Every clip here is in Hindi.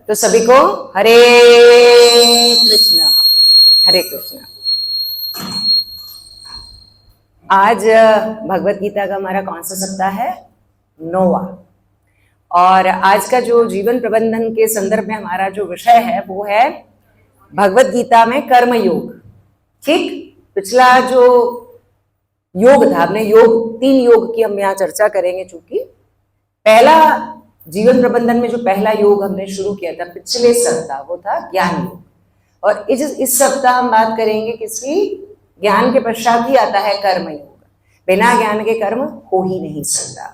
तो सभी को हरे कृष्णा। हरे कृष्णा। आज भगवत गीता का हमारा कौन सा सप्ताह है? 9वां। और आज का जो जीवन प्रबंधन के संदर्भ में हमारा जो विषय है वो है भगवत गीता में कर्म योग। ठीक, पिछला जो योग था, हमने योग 3 योग की हम यहाँ चर्चा करेंगे। चूंकि पहला जीवन प्रबंधन में जो पहला योग हमने शुरू किया था पिछले सप्ताह, वो था ज्ञान योग। और इस सप्ताह हम बात करेंगे किसकी? ज्ञान के पश्चात ही आता है कर्म योग। बिना ज्ञान के कर्म हो ही नहीं सकता।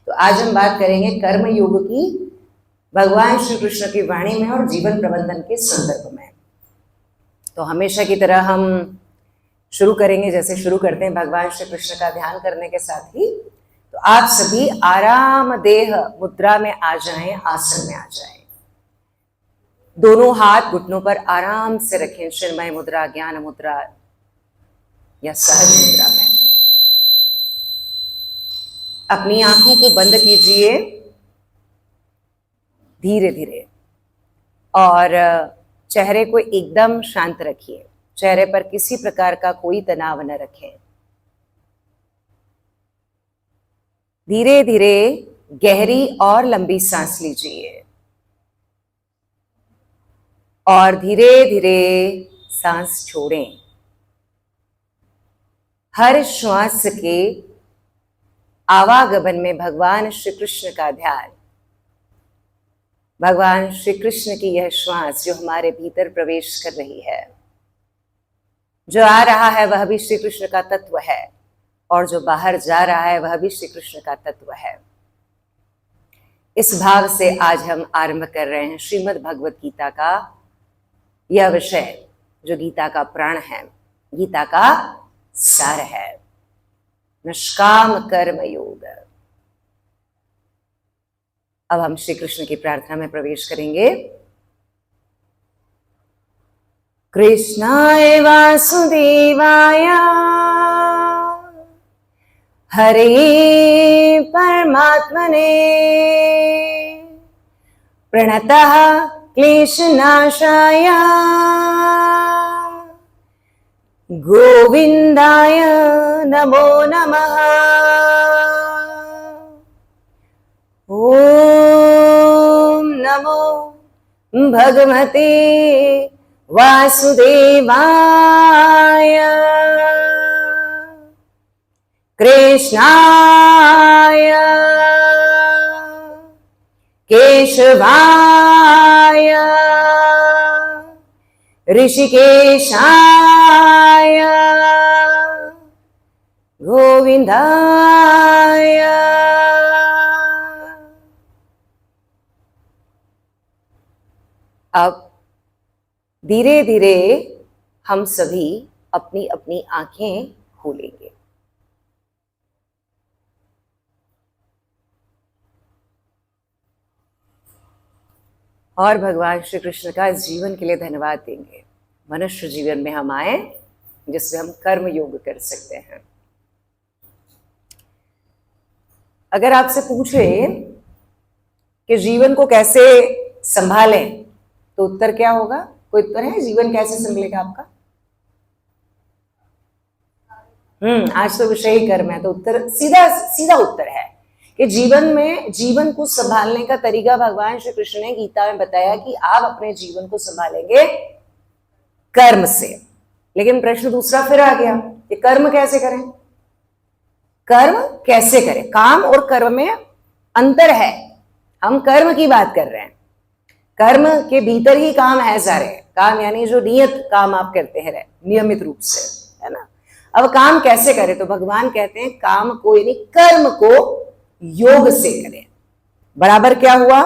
तो आज हम बात करेंगे कर्म योग की, भगवान श्री कृष्ण की वाणी में और जीवन प्रबंधन के संदर्भ में। तो हमेशा की तरह हम शुरू करेंगे, जैसे शुरू करते हैं भगवान श्री कृष्ण का ध्यान करने के साथ ही। तो आप सभी आराम देह मुद्रा में आ जाएं, आसन में आ जाएं। दोनों हाथ घुटनों पर आराम से रखें, चिन्मय मुद्रा, ज्ञान मुद्रा या सहज मुद्रा में। अपनी आंखों को बंद कीजिए धीरे धीरे और चेहरे को एकदम शांत रखिए। चेहरे पर किसी प्रकार का कोई तनाव न रखें। धीरे धीरे गहरी और लंबी सांस लीजिए और धीरे धीरे सांस छोड़ें। हर श्वास के आवागमन में भगवान श्री कृष्ण का ध्यान, भगवान श्री कृष्ण की यह श्वास जो हमारे भीतर प्रवेश कर रही है, जो आ रहा है वह भी श्री कृष्ण का तत्व है और जो बाहर जा रहा है वह भी श्री कृष्ण का तत्व है। इस भाव से आज हम आरंभ कर रहे हैं श्रीमद् भगवत गीता का यह विषय, जो गीता का प्राण है, गीता का सार है, निष्काम कर्म योग। अब हम श्री कृष्ण की प्रार्थना में प्रवेश करेंगे। कृष्णाय वासुदेवाय हरे परमात्मने प्रणतः क्लेशनाशाय गोविंदाय नमो नमः। ओम नमो भगवते वासुदेवाय कृष्णाय केशवाय ऋषिकेशाय गोविंदाय। अब धीरे धीरे हम सभी अपनी अपनी आंखें खोलेंगे। और भगवान श्री कृष्ण का इस जीवन के लिए धन्यवाद देंगे। मनुष्य जीवन में हम आए जिससे हम कर्म योग कर सकते हैं। अगर आपसे पूछे कि जीवन को कैसे संभालें तो उत्तर क्या होगा? कोई उत्तर है? जीवन कैसे संभलेगा आपका? आज तो विषय ही कर्म है, तो उत्तर सीधा उत्तर है कि जीवन को संभालने का तरीका भगवान श्री कृष्ण ने गीता में बताया कि आप अपने जीवन को संभालेंगे कर्म से। लेकिन प्रश्न दूसरा फिर आ गया कि कर्म कैसे करें? कर्म कैसे करें? काम और कर्म में अंतर है। हम कर्म की बात कर रहे हैं। कर्म के भीतर ही काम है सारे। काम यानी जो नियत काम आप करते हैं नियमित रूप से, है ना। अब काम कैसे करें? तो भगवान कहते हैं काम को यानी कर्म को योग से करें। बराबर क्या हुआ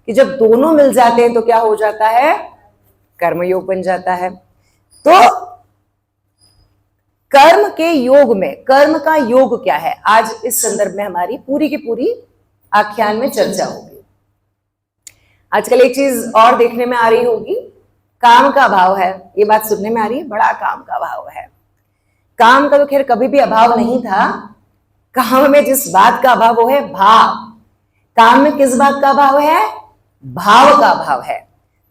कि जब दोनों मिल जाते हैं तो क्या हो जाता है? कर्म योग बन जाता है। तो कर्म के योग में कर्म का योग क्या है, आज इस संदर्भ में हमारी पूरी की पूरी आख्यान में चर्चा होगी। आजकल एक चीज और देखने में आ रही होगी, काम का अभाव है। ये बात सुनने में आ रही है, बड़ा काम का अभाव है। काम का तो खैर कभी भी अभाव नहीं था। काम में जिस बात का अभाव वो है भाव। काम में किस बात का अभाव है? भाव का अभाव है।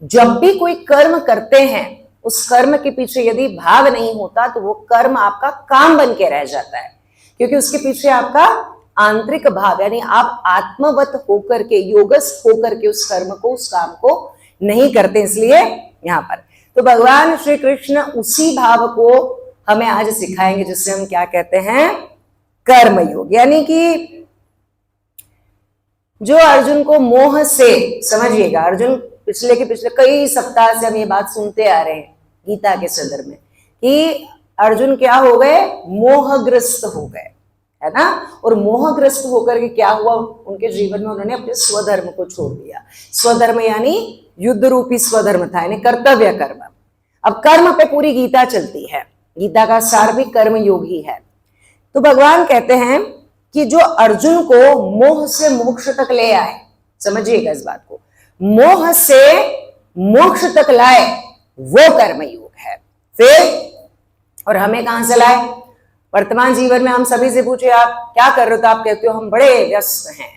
जब भी कोई कर्म करते हैं, उस कर्म के पीछे यदि भाव नहीं होता तो वो कर्म आपका काम बन के रह जाता है, क्योंकि उसके पीछे आपका आंतरिक भाव, यानी आप आत्मवत होकर के, योगस्थ होकर के उस कर्म को, उस काम को नहीं करते। इसलिए यहां पर तो भगवान श्री कृष्ण उसी भाव को हमें आज सिखाएंगे, जिससे हम क्या कहते हैं, कर्मयोग। यानी कि जो अर्जुन को मोह से, समझिएगा, अर्जुन पिछले कई सप्ताह से हम ये बात सुनते आ रहे हैं गीता के संदर्भ में कि अर्जुन क्या हो गए, मोहग्रस्त हो गए, है ना। और मोहग्रस्त होकर के क्या हुआ उनके जीवन में, उन्होंने अपने स्वधर्म को छोड़ दिया। स्वधर्म यानी युद्ध रूपी स्वधर्म था, यानी कर्तव्य कर्म। अब कर्म पे पूरी गीता चलती है, गीता का सार भी कर्म योग ही है। तो भगवान कहते हैं कि जो अर्जुन को मोह से मोक्ष तक ले आए, समझिएगा इस बात को, मोह से मोक्ष तक लाए, वो कर्म योग है। फिर और हमें कहां से लाए, वर्तमान जीवन में हम सभी से पूछे आप क्या कर रहे हो, तो आप कहते हो हम बड़े व्यस्त हैं।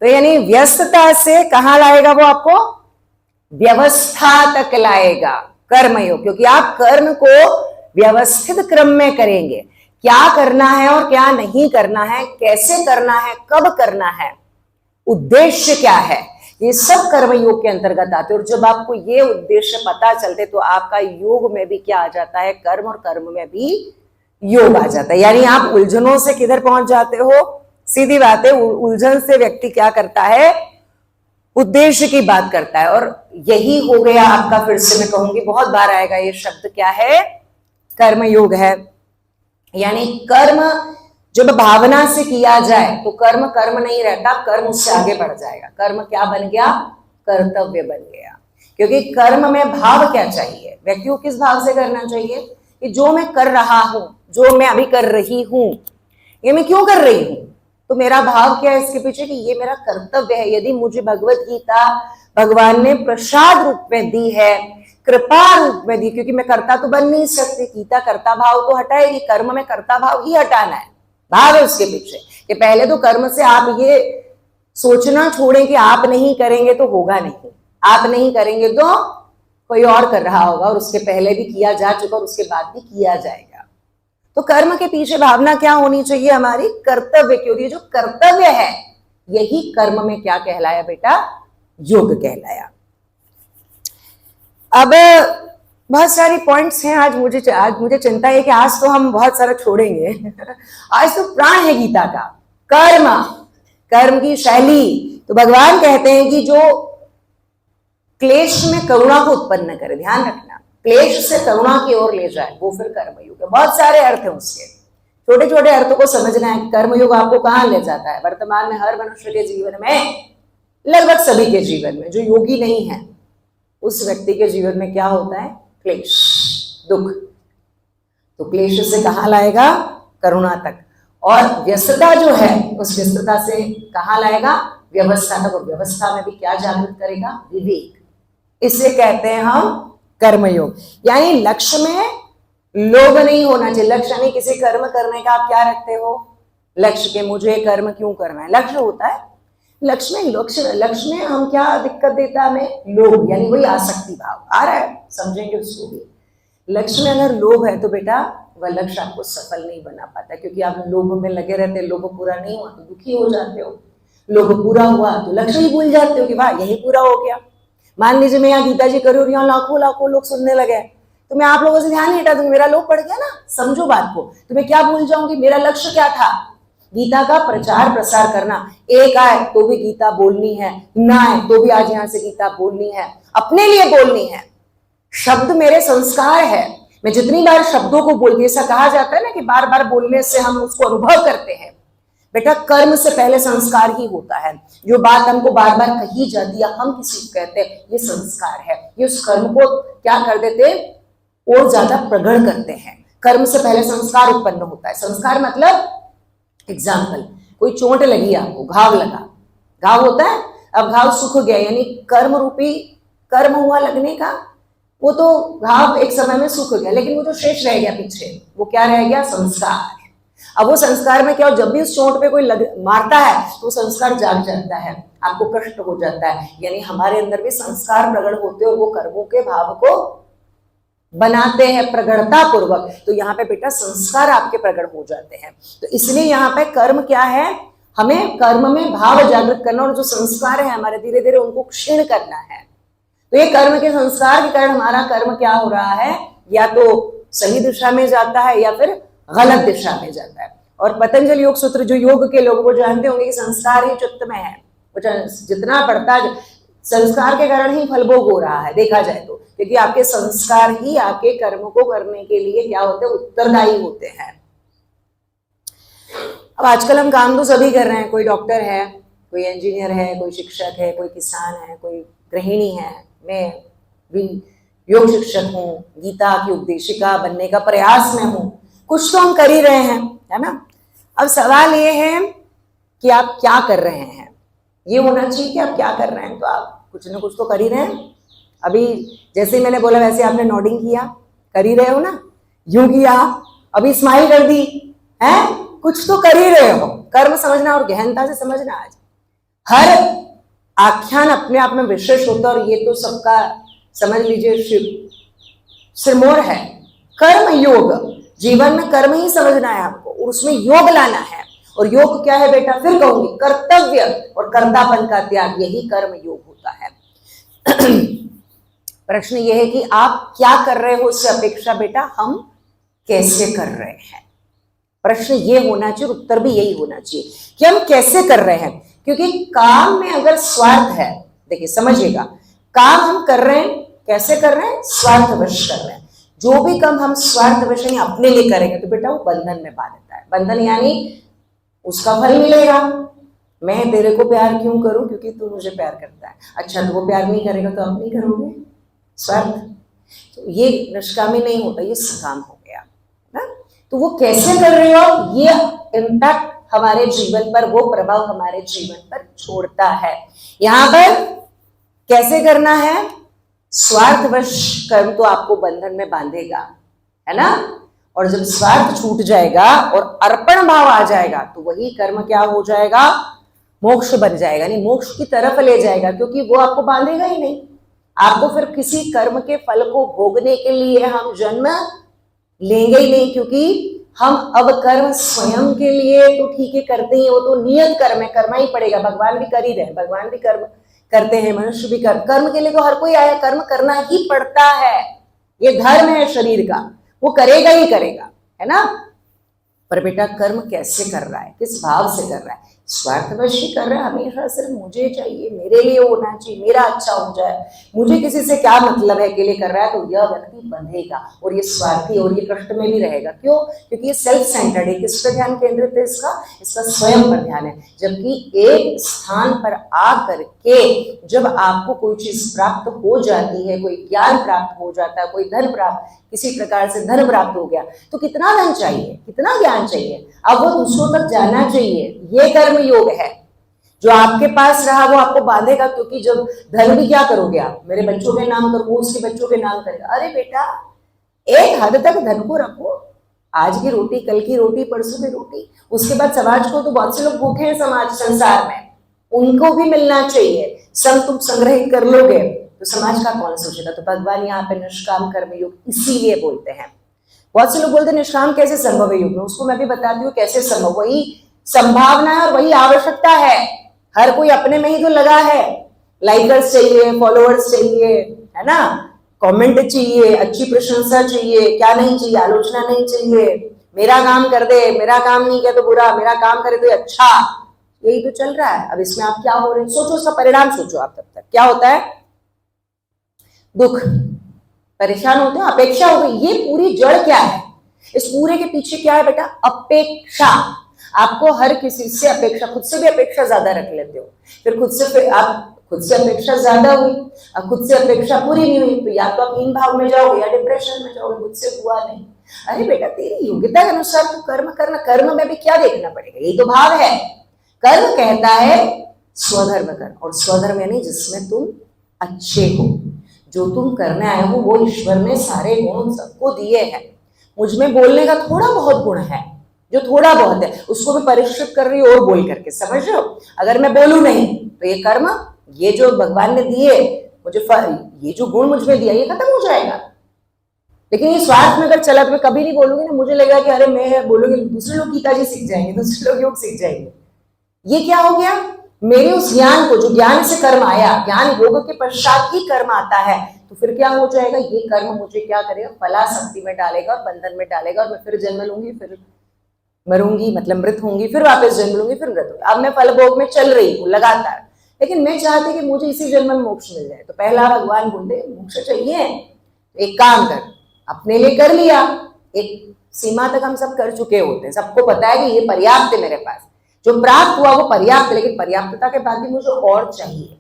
तो यानी व्यस्तता से कहां लाएगा वो आपको, व्यवस्था तक लाएगा कर्मयोग, क्योंकि आप कर्म को व्यवस्थित क्रम में करेंगे। क्या करना है और क्या नहीं करना है, कैसे करना है, कब करना है, उद्देश्य क्या है, ये सब कर्मयोग के अंतर्गत आते हैं। और जब आपको ये उद्देश्य पता चलते तो आपका योग में भी क्या आ जाता है, कर्म, और कर्म में भी योग आ जाता है। यानी आप उलझनों से किधर पहुंच जाते हो, सीधी बात है, उलझन से व्यक्ति क्या करता है, उद्देश्य की बात करता है। और यही हो गया आपका, फिर से मैं कहूंगी, बहुत बार आएगा ये शब्द, क्या है, कर्मयोग है। यानी कर्म जब भावना से किया जाए तो कर्म कर्म नहीं रहता, कर्म उससे आगे बढ़ जाएगा। कर्म क्या बन गया, कर्तव्य बन गया। क्योंकि कर्म में भाव क्या चाहिए, व्यक्ति को किस भाव से करना चाहिए कि जो मैं कर रहा हूं, जो मैं अभी कर रही हूं, ये मैं क्यों कर रही हूं, तो मेरा भाव क्या है इसके पीछे कि ये मेरा कर्तव्य है। यदि मुझे भगवत गीता भगवान ने प्रसाद रूप में दी है, कृपा रूप में दी, क्योंकि मैं कर्ता तो बन नहीं सकती, गीता कर्ता भाव तो हटाएगी, कर्म में कर्ता भाव ही हटाना है, भाव है उसके पीछे कि पहले तो कर्म से आप ये सोचना छोड़ें कि आप नहीं करेंगे तो होगा नहीं, आप नहीं करेंगे तो कोई और कर रहा होगा, और उसके पहले भी किया जा चुका और उसके बाद भी किया जाएगा। तो कर्म के पीछे भावना क्या होनी चाहिए, हमारी कर्तव्य की होती है। जो कर्तव्य है यही कर्म में क्या कहलाया बेटा, योग कहलाया। अब बहुत सारी पॉइंट्स हैं, आज मुझे चिंता है कि आज तो हम बहुत सारा छोड़ेंगे आज तो प्राण है गीता का, कर्म की शैली। तो भगवान कहते हैं कि जो क्लेश में करुणा को उत्पन्न करे, ध्यान रखना, क्लेश से करुणा की ओर ले जाए, वो फिर कर्मयोग है। बहुत सारे अर्थ हैं उसके, छोटे छोटे अर्थों को समझना है। कर्मयोग आपको कहां ले जाता है, वर्तमान में हर मनुष्य के जीवन में, लगभग सभी के जीवन में, जो योगी नहीं है उस व्यक्ति के जीवन में क्या होता है, क्लेश, दुख। तो क्लेश से कहां लाएगा, करुणा तक। और व्यस्तता जो है उस व्यस्तता से कहां लाएगा, व्यवस्था तक। और व्यवस्था में भी क्या जागृत करेगा, विवेक। इसे कहते हैं हम कर्मयोग। यानी लक्ष्य में लोभ नहीं होना चाहिए। लक्ष्य नहीं किसी कर्म करने का आप क्या रखते हो, लक्ष्य के मुझे कर्म क्यों करना है, लक्ष्य होता है। लक्ष्य में हम क्या दिक्कत देता है हमें, लोभ, यानी वही आसक्ति भाव आ रहा है, समझेंगे उसको भी। लक्ष्य में अगर लोभ है तो बेटा वह लक्ष्य आपको सफल नहीं बना पाता, क्योंकि आप लोभ में लगे रहते हैं। लोभ पूरा नहीं हुआ तो दुखी हो जाते हो, लोभ पूरा हुआ तो लक्ष्य ही भूल जाते हो कि वाह यही पूरा हो गया। मान लीजिए मैं यहाँ गीता जी कर रही हूँ, यहाँ लाखों लोग सुनने लगे, तो मैं आप लोगों से ध्यान नहीं हटा दूंगी, मेरा लोभ पड़ गया ना। समझो बात को, तो मैं क्या भूल जाऊंगी, मेरा लक्ष्य क्या था, गीता का प्रचार प्रसार करना। एक आए तो भी गीता बोलनी है, ना आए तो भी आज यहाँ से गीता बोलनी है, अपने लिए बोलनी है। शब्द मेरे संस्कार है, मैं जितनी बार शब्दों को बोलती, ऐसा कहा जाता है ना कि बार बार बोलने से हम उसको अनुभव करते हैं। बेटा कर्म से पहले संस्कार ही होता है। जो बात हमको बार बार कही जाती है, हम किसी को कहते हैं ये संस्कार है, ये उस कर्म को क्या कर देते, और ज्यादा प्रगढ़ करते हैं। कर्म से पहले संस्कार उत्पन्न होता है। संस्कार मतलब एग्जाम्पल, कोई चोट लगी आपको, घाव लगा, घाव होता है, अब घाव सूख गया, यानी कर्म रूपी कर्म हुआ लगने का, वो तो घाव एक समय में सूख गया, लेकिन वो जो शेष रह गया पीछे, वो क्या रह गया, संस्कार। अब वो संस्कार में क्या हो, जब भी उस चोट पे कोई मारता है तो संस्कार जाग जाता है, आपको कष्ट हो जाता है, यानी हमारे अंदर भी संस्कार प्रकट होते हैं और वो कर्मों के भाव को बनाते हैं प्रगड़ता पूर्वक। तो यहाँ पे बेटा संस्कार आपके प्रकट हो जाते हैं। तो इसलिए यहाँ पे कर्म क्या है, हमें कर्म में भाव जागृत करना और जो संस्कार है हमारे धीरे धीरे उनको क्षीण करना है। तो ये कर्म के संस्कार के कारण हमारा कर्म क्या हो रहा है, या तो सही दिशा में जाता है या फिर गलत दिशा में जाता है। और पतंजल योग सूत्र, जो योग के लोग वो जानते होंगे कि संस्कार ही चित्त में है, वो जितना पढ़ता संस्कार के कारण ही फलभोग हो रहा है देखा जाए तो, क्योंकि आपके संस्कार ही आपके कर्म को करने के लिए क्या होते हैं, उत्तरदायी होते हैं। अब आजकल हम काम तो सभी कर रहे हैं, कोई डॉक्टर है, कोई इंजीनियर है, कोई शिक्षक है, कोई किसान है, कोई गृहिणी है, मैं भी योग शिक्षक हूँ, गीता की उपदेशिका बनने का प्रयास में हूँ, कुछ तो हम कर ही रहे हैं, है ना। अब सवाल ये है कि आप क्या कर रहे हैं, ये होना चाहिए कि आप क्या कर रहे हैं, तो आप कुछ ना कुछ तो कर ही रहे हैं। अभी जैसे ही मैंने बोला वैसे आपने नोडिंग किया, कर ही रहे हो ना, यूं किया, अभी स्माइल कर दी है, कुछ तो कर ही रहे हो। कर्म समझना और गहनता से समझना। आज हर आख्यान अपने आप में विशेष होता है और ये तो सबका समझ लीजिए सिरमौर है। कर्म योग, जीवन में कर्म ही समझना है आपको और उसमें योग लाना है। और योग क्या है बेटा, फिर कहूंगी, कर्तव्य और कर्तापन का त्याग, यही कर्म योग होता है। प्रश्न यह है कि आप क्या कर रहे हो, उससे अपेक्षा बेटा हम कैसे कर रहे हैं। प्रश्न ये होना चाहिए, उत्तर भी यही होना चाहिए कि हम कैसे कर रहे हैं। क्योंकि काम में अगर स्वार्थ है, देखिए समझिएगा, काम हम कर रहे हैं, कैसे कर रहे हैं, स्वार्थवश कर रहे हैं। जो भी काम हम स्वार्थवश यानी अपने लिए करेंगे तो बेटा वो बंधन में बांधता है। बंधन यानी उसका फल मिलेगा। मैं तेरे को प्यार क्यों करूं, क्योंकि तू मुझे प्यार करता है। अच्छा, तो वो प्यार नहीं करेगा तो आप नहीं करोगे, स्वार्थ। तो ये निष्कामी नहीं होता, ये सकाम हो गया ना। तो वो कैसे कर रहे हो, ये इम्पैक्ट हमारे जीवन पर, वो प्रभाव हमारे जीवन पर छोड़ता है। यहां पर कैसे करना है, स्वार्थवश कर्म तो आपको बंधन में बांधेगा, है ना। और जब स्वार्थ छूट जाएगा और अर्पण भाव आ जाएगा तो वही कर्म क्या हो जाएगा, मोक्ष बन जाएगा, नहीं मोक्ष की तरफ ले जाएगा, क्योंकि वो आपको बांधेगा ही नहीं। आपको फिर किसी कर्म के फल को भोगने के लिए हम जन्म लेंगे ही नहीं, क्योंकि हम अब कर्म स्वयं के लिए तो ठीक है करते ही, वो तो नियत कर्म है, करना ही पड़ेगा। भगवान भी कर ही रहे, भगवान भी कर्म करते हैं, मनुष्य भी कर्म के लिए तो हर कोई आया, कर्म करना ही पड़ता है, ये धर्म है शरीर का, वो करेगा ही करेगा, है ना। पर बेटा कर्म कैसे कर रहा है, किस भाव से कर रहा है, स्वार्थवश ही कर रहा है, हमेशा सिर्फ मुझे चाहिए, मेरे लिए होना चाहिए, मेरा अच्छा हो जाए, मुझे किसी से क्या मतलब है के लिए कर रहा है, तो यह व्यक्ति बंधेगा और ये स्वार्थी और ये कष्ट में भी रहेगा। क्यों, क्योंकि ये सेल्फ सेंटर्ड है। किस पर ध्यान केंद्रित है इसका स्वयं पर ध्यान है। जबकि एक स्थान पर आ करके जब आपको कोई चीज प्राप्त हो जाती है, कोई ज्ञान प्राप्त हो जाता है, कोई धन प्राप्त, किसी प्रकार से धन प्राप्त हो गया, तो कितना धन चाहिए, कितना ज्ञान चाहिए, अब वो दूसरों तक जाना चाहिए। ये कर्म योग है। जो आपके पास रहा वो आपको बांधेगा, क्योंकि जब धन भी क्या करोगे आप, मेरे बच्चों के नाम करो, वो उसके बच्चों के नाम करेगा। अरे बेटा एक हद तक धन को रखो, आज की रोटी कल की रोटी परसों की रोटी, उसके बाद समाज को, तो बहुत से लोग भूखे हैं समाज संसार में, उनको भी मिलना चाहिए। सब तुम संग्रहित कर लोगे तो समाज का कौन सोचेगा। तो भगवान यहाँ पे निष्काम कर्म योग इसीलिए बोलते हैं। बहुत से लोग बोलते हैं निष्काम कैसे संभव है योग में, उसको मैं भी बताती हूँ कैसे संभव। वही संभावना है और वही आवश्यकता है। हर कोई अपने में ही तो लगा है, लाइकर्स चाहिए, फॉलोअर्स चाहिए, है ना, कमेंट चाहिए, अच्छी प्रशंसा चाहिए, क्या नहीं चाहिए, आलोचना नहीं चाहिए, मेरा काम कर दे, मेरा काम नहीं किया तो बुरा, मेरा काम करे तो अच्छा, यही तो चल रहा है। अब इसमें आप क्या हो रहे हैं, सोचो, उसका परिणाम सोचो आप। तब तक क्या होता है, दुख, परेशान होते हैं, अपेक्षा हो गई। ये पूरी जड़ क्या है, इस पूरे के पीछे क्या है बेटा, अपेक्षा। आपको हर किसी से अपेक्षा, खुद से भी अपेक्षा ज्यादा रख लेते हो, फिर खुद से अपेक्षा ज्यादा हुई, अब खुद से अपेक्षा पूरी नहीं हुई, तो या तो आप हीन भाव में जाओगे या डिप्रेशन में जाओगे, मुझसे हुआ नहीं। अरे बेटा तेरी योग्यता के अनुसार तू कर्म करना, कर्म में भी क्या देखना पड़ेगा, यही तो भाव है। कर्म कहता है स्वधर्म कर, और स्वधर्म यानी जिसमें तुम अच्छे हो, जो तुम करने आए हो वो ईश्वर ने सारे गुण सबको दिए हैं। मुझ में बोलने का थोड़ा बहुत गुण है, जो थोड़ा बहुत है उसको मैं परिष्कृत कर रही हूँ और बोल करके, समझ रहे हो। अगर मैं बोलूं नहीं तो ये कर्म, ये जो भगवान ने दिए मुझे फल, ये जो गुण मुझ में दिया, ये खत्म हो जाएगा। लेकिन ये स्वार्थ में अगर चला तो मैं कभी नहीं बोलूंगी ना, मुझे लगेगा कि अरे मैं बोलूंगी, दूसरे लोग गीता जी सीख जाएंगे, दूसरे लोग योग सीख जाएंगे। ये क्या हो गया, मेरे उस ज्ञान को, जो ज्ञान से कर्म आया, ज्ञान योग के पश्चात ही कर्म आता है, तो फिर क्या हो जाएगा, ये कर्म मुझे क्या करेगा, फलाशक्ति में डालेगा और बंधन में डालेगा, और मैं फिर जन्म लूंगी, फिर मरूंगी, मतलब मृत होंगी, फिर वापस जन्म लूंगी, फिर मृत होंगी। अब मैं फल भोग में चल रही हूँ लगातार, लेकिन मैं चाहती कि मुझे इसी जन्म में मोक्ष मिल जाए। तो पहला भगवान बोलते मोक्ष चाहिए, एक काम कर, अपने लिए कर लिया, एक सीमा तक हम सब कर चुके होते हैं, सबको पता है कि ये पर्याप्त है, मेरे पास जो प्राप्त हुआ वो पर्याप्त है, लेकिन पर्याप्तता के बाद भी मुझे और चाहिए,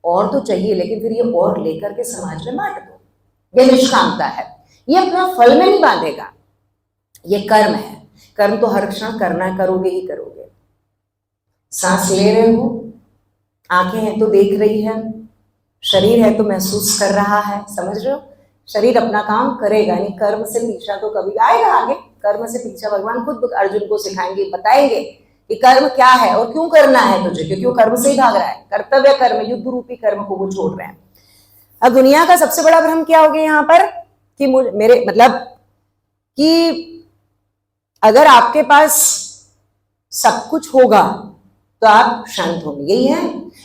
और तो चाहिए, लेकिन फिर ये और लेकर के समाज में बांट दो, ये निष्कामता है। ये अपना फल में नहीं बांधेगा, ये कर्म है। कर्म तो हर क्षण करना, करोगे ही करोगे। सांस ले रहे हो, आंखें हैं तो देख रही है, शरीर है तो महसूस कर रहा है, समझ रहे हो, शरीर अपना काम करेगा, नहीं कर्म से पीछा तो कभी आएगा आगे। कर्म से पीछा भगवान खुद अर्जुन को सिखाएंगे, बताएंगे कि कर्म क्या है और क्यों करना है तुझे, क्योंकि वो कर्म से ही भाग रहा है। कर्तव्य कर्म, युद्ध रूपी कर्म को वो छोड़ रहे हैं। अब दुनिया का सबसे बड़ा भ्रम क्या हो गया यहाँ पर, कि मेरे मतलब कि अगर आपके पास सब कुछ होगा तो आप शांत होंगे, यही है।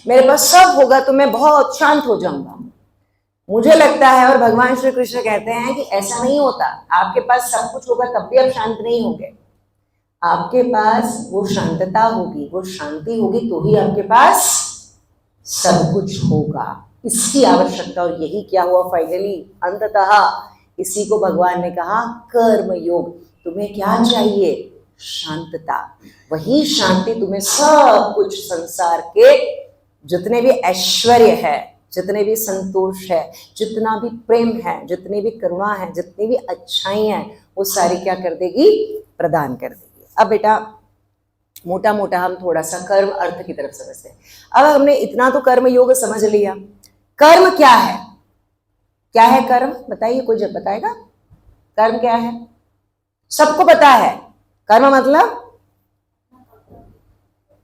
मेरे पास सब होगा तो मैं बहुत शांत हो जाऊंगा, मुझे लगता है। और भगवान श्री कृष्ण कहते हैं कि ऐसा नहीं होता, आपके पास सब कुछ होगा तब भी आप शांत नहीं होंगे। आपके पास वो शांतता होगी, वो शांति होगी, तो ही आपके पास सब कुछ होगा। इसकी आवश्यकता, और यही क्या हुआ फाइनली, अंततः इसी को भगवान ने कहा कर्म योग। तुम्हें क्या चाहिए, शांतता। वही शांति तुम्हें सब कुछ, संसार के जितने भी ऐश्वर्य है, जितने भी संतोष है, जितना भी प्रेम है, जितनी भी करुणा है, जितनी भी अच्छाई है, वो सारी क्या कर देगी, प्रदान कर देगी। अब बेटा मोटा मोटा हम थोड़ा सा कर्म अर्थ की तरफ समझते हैं। अब हमने इतना तो कर्म योग समझ लिया, कर्म क्या है, क्या है कर्म, बताइए, कोई जब बताएगा कर्म क्या है? सबको पता है कर्म मतलब,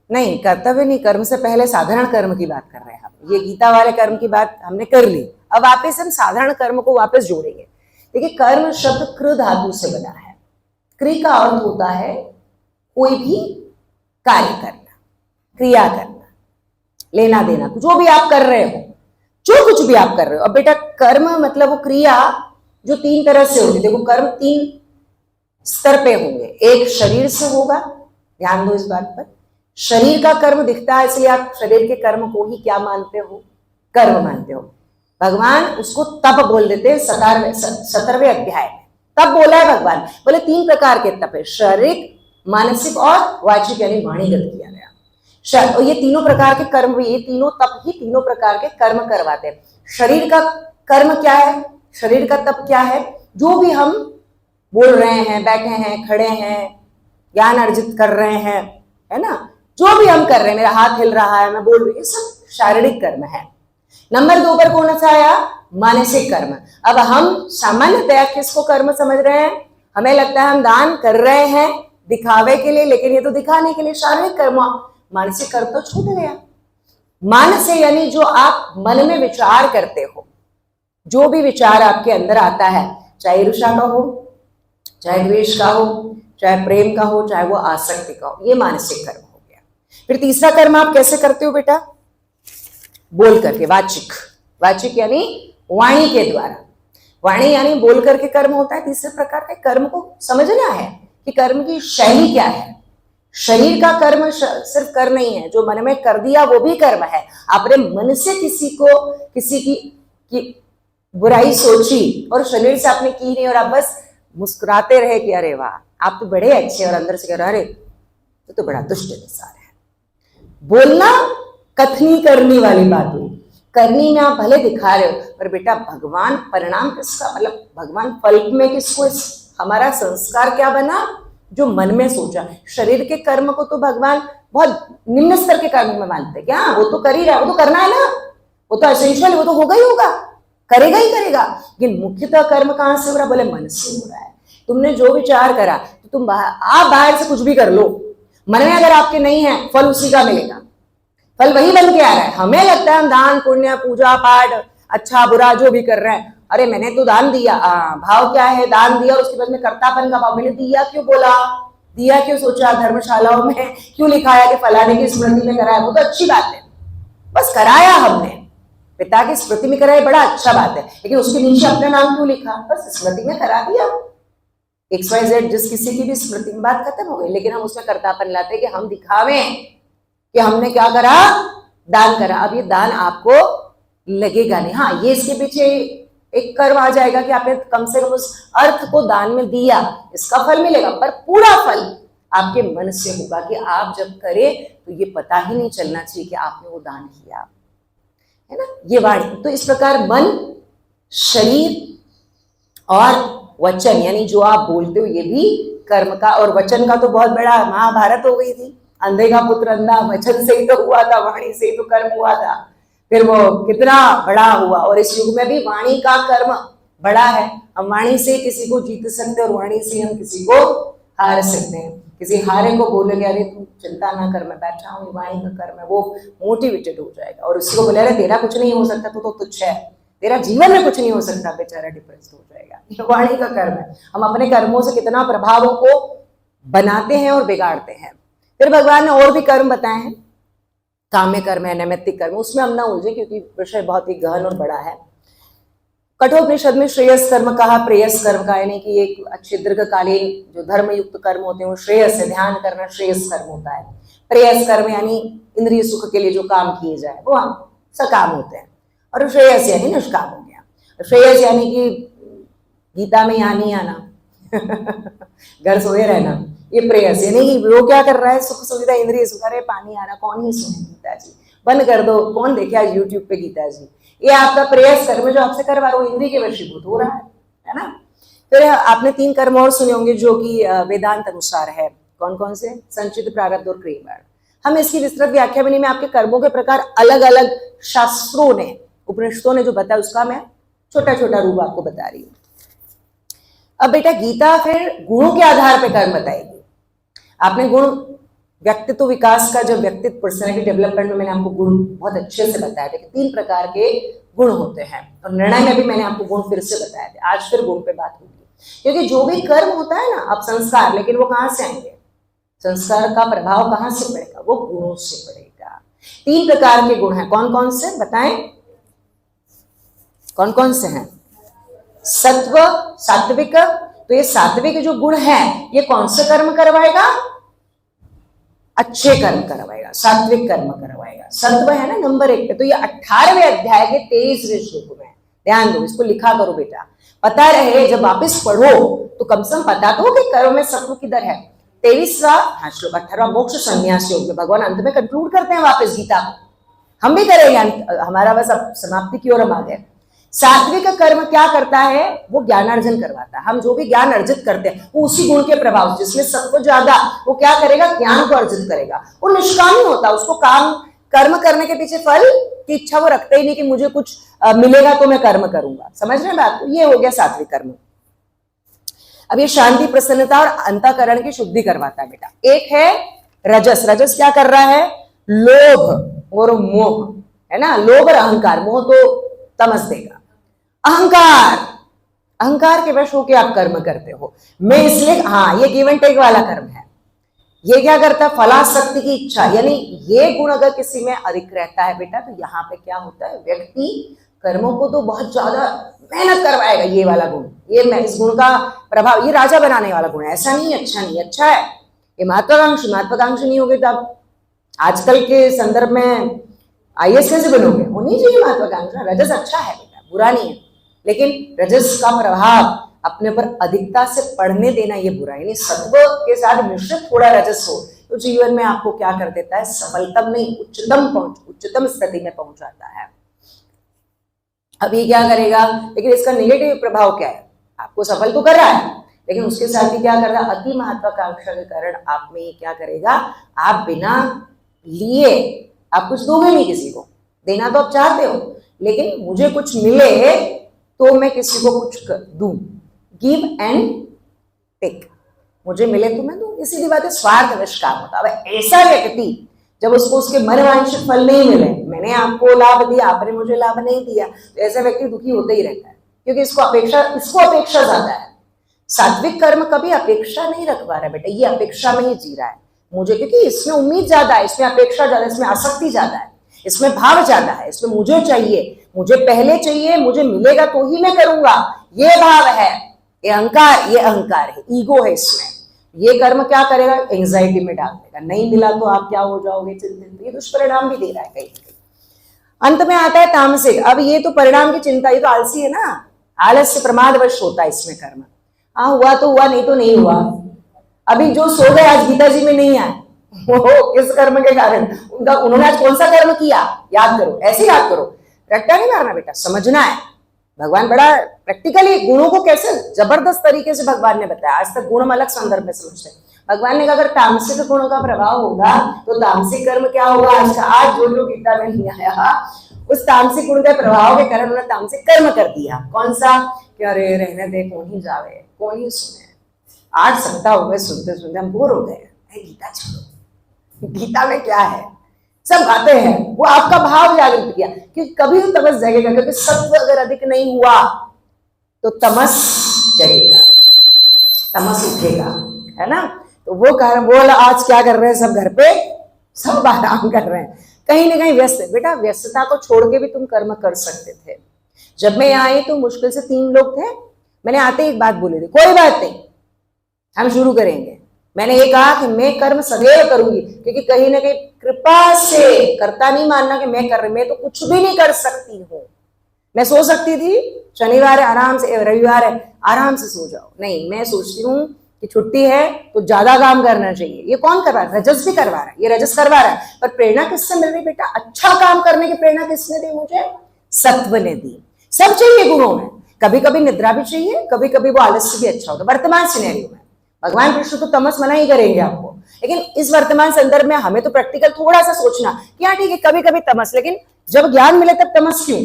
नहीं कर्तव्य नहीं, कर्म से पहले साधारण कर्म की बात कर रहे हैं हम। ये गीता वाले कर्म की बात हमने कर ली, अब वापस हम साधारण कर्म को वापस जोड़ेंगे। देखिए कर्म शब्द कृ धातु से बना है। क्रि का अर्थ होता है कोई भी कार्य करना, क्रिया करना, लेना देना, जो भी आप कर रहे हो, जो कुछ भी आप कर रहे हो। अब बेटा कर्म मतलब वो क्रिया जो तीन तरह से होगी। देखो कर्म तीन स्तर पे होंगे, एक शरीर से होगा, ध्यान दो इस बात पर। शरीर का कर्म दिखता है, इसलिए आप शरीर के कर्म को ही क्या मानते हो, कर्म मानते हो। भगवान उसको तप बोल देते हैं 17वें अध्याय में, तब बोला है भगवान, बोले तीन प्रकार के तप है, शारीरिक, मानसिक और वाचिक, यानी वाणीगत किया गया। ये तीनों प्रकार के कर्म, ये तीनों तप ही तीनों प्रकार के कर्म करवाते हैं। शरीर का कर्म क्या है, शरीर का तप क्या है, जो भी हम बोल रहे हैं, बैठे हैं, खड़े हैं, ज्ञान अर्जित कर रहे हैं, है ना, जो भी हम कर रहे हैं, मेरा हाथ हिल रहा है, मैं बोल रही हूँ, ये सब शारीरिक कर्म है। नंबर 2 पर कौन सा आया, मानसिक कर्म। अब हम सामान्यतया किसको कर्म समझ रहे हैं, हमें लगता है हम दान कर रहे हैं दिखावे के लिए, लेकिन ये तो दिखाने के लिए शारीरिक कर्म। मानसिक कर्म तो छूट गया। मन से यानी जो आप मन में विचार करते हो, जो भी विचार आपके अंदर आता है, चाहे ईर्ष्या का हो, चाहे द्वेष का हो, चाहे प्रेम का हो, चाहे वो आसक्ति का हो, ये मानसिक कर्म हो गया। फिर तीसरा कर्म आप कैसे करते हो बेटा, बोल करके, वाचिक। वाचिक यानी वाणी के द्वारा, वाणी यानी बोल करके कर्म होता है। तीसरे प्रकार के कर्म को समझना है कि कर्म की शैली क्या है। शरीर का कर्म सिर्फ कर नहीं है, जो मन में कर दिया वो भी कर्म है। आपने मन से किसी की बुराई सोची और शरीर से आपने की नहीं, और आप बस मुस्कुराते रहे कि अरे वाह आप तो बड़े अच्छे, और अंदर से कह रहे अरे तो बड़ा दुष्ट इंसान है। बोलना कथनी करनी वाली बात हुई, करनी में आप भले दिखा रहे हो, पर बेटा भगवान परिणाम किसका, मतलब भगवान फल में किसको, हमारा संस्कार क्या बना, जो मन में सोचा। शरीर के कर्म को तो भगवान बहुत निम्न स्तर के कर्म में मानते हैं, क्या वो तो कर ही रहा है, वो तो करना है ना, वो तो एसेंशियल, वो तो होगा ही होगा, करेगा ही करेगा। लेकिन मुख्यतः कर्म कहां से हो रहा है, बोले मन से हो रहा है। तुमने जो विचार करा, तो तुम आप बाहर से कुछ भी कर लो, मन में अगर आपके नहीं है, फल उसी का मिलेगा। फल वही बन के आ रहा है। हमें लगता है हम दान पुण्य पूजा पाठ अच्छा बुरा जो भी कर रहे हैं, अरे मैंने तो दान दिया, भाव क्या है, दान दिया और उसके बाद में कर्तापन का भाव, मैंने दिया क्यों बोला, दिया क्यों सोचा, धर्मशालाओं में क्यों लिखाया कि फलाने की स्मृति में कराया, वो तो अच्छी बात है, बस कराया हमने, पिता की स्मृति में कराया, बड़ा अच्छा बात है, लेकिन उसके नीचे अपना नाम क्यों लिखा, बस स्मृति में करा दिया। XYZ जिस किसी की भी स्मृति में बात खत्म हो गई, लेकिन हम उसमें कर्तापन लाते कि हम दिखावे कि हमने क्या करा, दान करा। अब ये दान आपको लगेगा नहीं, हाँ ये इसके पीछे एक कर्म आ जाएगा कि आपने कम से कम उस अर्थ को दान में दिया, इसका फल मिलेगा, पर पूरा फल आपके मन से होगा कि आप जब करें तो ये पता ही नहीं चलना चाहिए कि आपने वो दान किया, है ना। ये वाणी, तो इस प्रकार मन, शरीर और वचन, यानी जो आप बोलते हो ये भी कर्म का, और वचन का तो बहुत बड़ा महाभारत हो गई थी, अंधे का पुत्र अंधा, वचन से ही तो हुआ था, वाणी से ही तो कर्म हुआ था, फिर वो कितना बड़ा हुआ। और इस युग में भी वाणी का कर्म बड़ा है, हम वाणी से किसी को जीत सकते हैं और वाणी से हम किसी को हार सकते हैं। किसी हारे को बोलेंगे अरे तू चिंता ना कर, मैं बैठा हूँ, वाणी का कर्म है, वो मोटिवेटेड हो जाएगा। और उसको बोले अरे तेरा कुछ नहीं हो सकता, तो तुच्छ है, तेरा जीवन में कुछ नहीं हो सकता, बेचारा डिप्रेस्ड हो जाएगा। ये वाणी का कर्म है। हम अपने कर्मों से कितना प्रभावों को बनाते हैं और बिगाड़ते हैं। फिर भगवान ने और भी कर्म बताए हैं, काम्य कर्म है, नैमित्तिक कर्म, उसमें हम ना उलझे क्योंकि विषय बहुत ही गहन और बड़ा है। कठोपनिषद में श्रेयस कर्म कहा, प्रेयस कर्म का, यानी कि एक अच्छे दीर्घकालीन जो धर्म युक्त कर्म होते हैं वो श्रेयस है, ध्यान करना श्रेयस कर्म होता है। प्रेयस कर्म यानी इंद्रिय सुख के लिए जो काम किए जाए वो हम सकाम होते हैं, और श्रेयस यानी निष्काम हो गया। श्रेयस यानी कि गीता में यहाँ नहीं आना घर सोए रहना, ये प्रेयस यानी कि वो क्या कर रहा है, सुख सुविधा इंद्रिय सुख, अरे पानी आ रहा, कौन ही सुने गीता जी, बंद कर दो, कौन देखे आज यूट्यूब पे गीता जी, ये आपका प्रेयस कर्म जो आपसे करवा रहा हो, इंद्रिय के वशीभूत हो रहा है ना। फिर आपने 3 कर्म और सुने होंगे जो कि वेदांत अनुसार है, कौन कौन से, संचित, प्रारब्ध और क्रिया। हम इसकी विस्तृत व्याख्या में आपके कर्मों के प्रकार अलग अलग शास्त्रों ने, उपनिषदों ने जो बताया उसका मैं छोटा छोटा रूप आपको बता रही हूँ। अब बेटा गीता फिर गुणों के आधार पर कर्म बताएगी। आपने गुण, व्यक्तित्व विकास का जब व्यक्तित्व पर्सनैलिटी डेवलपमेंट में मैंने आपको गुण बहुत अच्छे से बताया था कि 3 प्रकार के गुण होते हैं, और निर्णय में भी मैंने आपको गुण फिर से बताया था। आज फिर गुण पे बात होगी, क्योंकि जो भी कर्म होता है ना, अब संस्कार, लेकिन वो कहाँ से आएंगे, संस्कार का प्रभाव कहाँ से पड़ेगा, वो गुणों से पड़ेगा। 3 प्रकार के गुण हैं, कौन कौन से बताएं, कौन कौन से हैं, सत्व, सात्विक। तो ये सात्विक जो गुण है ये कौन से कर्म करवाएगा, अच्छे कर्म करवाएगा, सात्विक कर्म करवाएगा। सत्व है ना नंबर 1 पे, तो ये 18वें अध्याय के 23वें श्लोक में, ध्यान दो, इसको लिखा करो बेटा, पता रहे, जब वापिस पढ़ो तो कम से कम पता तो कि कर्म में सत्व किधर है। 23वां श्लोक, 18वां मोक्ष संन्यास योग, भगवान अंत में कंक्लूड करते हैं वापस गीता को, हम भी करेंगे, हमारा बस अब समाप्ति की ओर हम आ गए। सात्विक कर्म क्या करता है, वो ज्ञानार्जन करवाता है। हम जो भी ज्ञान अर्जित करते हैं वो उसी गुण के प्रभाव, जिसमें सबको ज्यादा, वो क्या करेगा, ज्ञान को अर्जित करेगा। वो निष्कामी होता है, उसको काम कर्म करने के पीछे फल की इच्छा वो रखते ही नहीं कि मुझे कुछ मिलेगा तो मैं कर्म करूंगा, समझ रहे हैं बात। तो ये हो गया सात्विक कर्म। अब ये शांति, प्रसन्नता और अंतःकरण की शुद्धि करवाता है बेटा। एक है रजस। रजस क्या कर रहा है, लोभ और मोह, है ना, लोभ और अहंकार, मोह तो तमस देगा। अहंकार, अहंकार के वश होकर आप कर्म करते हो, मैं इसलिए, हाँ ये गिव एंड टेक वाला कर्म है। ये क्या करता है, फलाशक्ति की इच्छा, यानी ये गुण अगर किसी में अधिक रहता है बेटा, तो यहाँ पे क्या होता है, व्यक्ति कर्मों को तो बहुत ज्यादा मेहनत करवाएगा, ये वाला गुण, ये मैं इस गुण का प्रभाव, ये राजा बनाने वाला गुण है, ऐसा नहीं अच्छा नहीं, अच्छा है ये महत्वाकांक्षी। महत्वाकांक्षी नहीं होगे तब आजकल के संदर्भ में IAS कैसे बनोगे, होनी चाहिए महत्वाकांक्षा। रजस अच्छा है बेटा, बुरा नहीं है, लेकिन रजस का प्रभाव अपने पर अधिकता से पढ़ने देना ये बुरा है। यानी सत्व के साथ मिश्रित थोड़ा रजस हो तो जीवन में आपको क्या कर देता है, सफलतम नहीं उच्चतम स्थिति में पहुंचाता है। अब ये क्या करेगा, लेकिन इसका नेगेटिव प्रभाव क्या है, आपको सफल तो कर रहा है, लेकिन उसके साथ ही क्या कर रहा है, अति महत्वाकांक्षा के कारण आप में क्या करेगा, आप बिना लिए आप कुछ दोगे नहीं किसी को, देना तो आप चाहते हो, लेकिन मुझे कुछ मिले तो मैं किसी को कुछ दूं, गिव एंड टेक, मुझे मिले तो मैं दूं, इसीलिए बात है स्वार्थवश काम होता है। ऐसा व्यक्ति जब उसको उसके मनवांछित फल नहीं मिले, मैंने आपको लाभ दिया, आपने मुझे लाभ नहीं दिया, तो ऐसा व्यक्ति दुखी होता ही रहता है, क्योंकि इसको अपेक्षा ज्यादा है। सात्विक कर्म कभी अपेक्षा नहीं रख पा रहा बेटा, ये अपेक्षा में ही जी रहा है मुझे, क्योंकि इसमें उम्मीद ज्यादा है, इसमें अपेक्षा ज्यादा है, इसमें आसक्ति ज्यादा है, इसमें भाव ज्यादा है, इसमें मुझे चाहिए, मुझे पहले चाहिए, मुझे मिलेगा तो ही मैं करूंगा, ये भाव है, ये अहंकार है, ईगो है इसमें। ये कर्म क्या करेगा, एंजाइटी में डाल देगा, नहीं मिला तो आप क्या हो जाओगे, चिंतित। ये दुष्परिणाम भी दे रहा है कहीं। अंत में आता है तामसिक। अब ये तो परिणाम की चिंता, ये तो आलसी है ना, आलस्य प्रमादवश होता है इसमें कर्म। हाँ हुआ तो हुआ, नहीं तो नहीं हुआ। अभी जो सो गए आज गीता जी में नहीं आए, वो किस कर्म के कारण, उन्होंने आज कौन सा कर्म किया, याद करो, ऐसे याद करो, रट्टा नहीं मारना बेटा, समझना है। भगवान बड़ा प्रैक्टिकली गुणों को कैसे जबरदस्त तरीके से भगवान ने बताया। आज तक गुण हम अलग संदर्भ में समझते हैं। भगवान ने कहा अगर तामसिक गुणों का प्रभाव होगा तो तामसिक कर्म क्या होगा, आज जो जो गीता में नहीं आया उस तामसिक गुण के प्रभाव के कारण उन्होंने तामसिक कर्म कर दिया। कौन सा, क्या रे रहने दे, कौन ही जावे, कौन ही सुने, 8 सप्ताह हो गए सुनते सुनते हम बोर हो गए, गीता छोड़ो, गीता में क्या है, सब गाते हैं। वो आपका भाव जागृत किया कि कभी तो तमस जगेगा, क्योंकि सत्व अगर अधिक नहीं हुआ तो तमस जगेगा, तमस उठेगा, है ना। तो वो कारण वो आज क्या कर रहे हैं, सब घर पे सब आराम कर रहे हैं, कहीं ना कहीं व्यस्त है। बेटा व्यस्तता को छोड़ के भी तुम कर्म कर सकते थे। जब मैं यहाँ आई तो मुश्किल से 3 लोग थे, मैंने आते ही एक बात बोली थी, कोई बात नहीं हम शुरू करेंगे। मैंने ये कहा कि मैं कर्म सदैव करूंगी, क्योंकि कहीं ना कहीं कृपा से, करता नहीं मानना कि मैं कर रही, मैं तो कुछ भी नहीं कर सकती हूँ। मैं सो सकती थी, शनिवार है आराम से, रविवार है आराम से सो जाओ, नहीं, मैं सोचती हूँ कि छुट्टी है तो ज्यादा काम करना चाहिए। ये कौन करवा रहा है, रजस भी करवा रहा है, ये रजस करवा रहा है, पर प्रेरणा किससे मिल रही बेटा, अच्छा काम करने की प्रेरणा किसने दी मुझे, सत्व ने दी। सब चाहिए गुणों में, कभी कभी निद्रा भी चाहिए, कभी कभी वो आलस्य भी अच्छा होता है। वर्तमान सिनेरियो में भगवान कृष्ण तो तमस मना ही करेंगे आपको, लेकिन इस वर्तमान संदर्भ में हमें तो प्रैक्टिकल थोड़ा सा सोचना कि हाँ ठीक है कभी कभी तमस, लेकिन जब ज्ञान मिले तब तमस क्यों,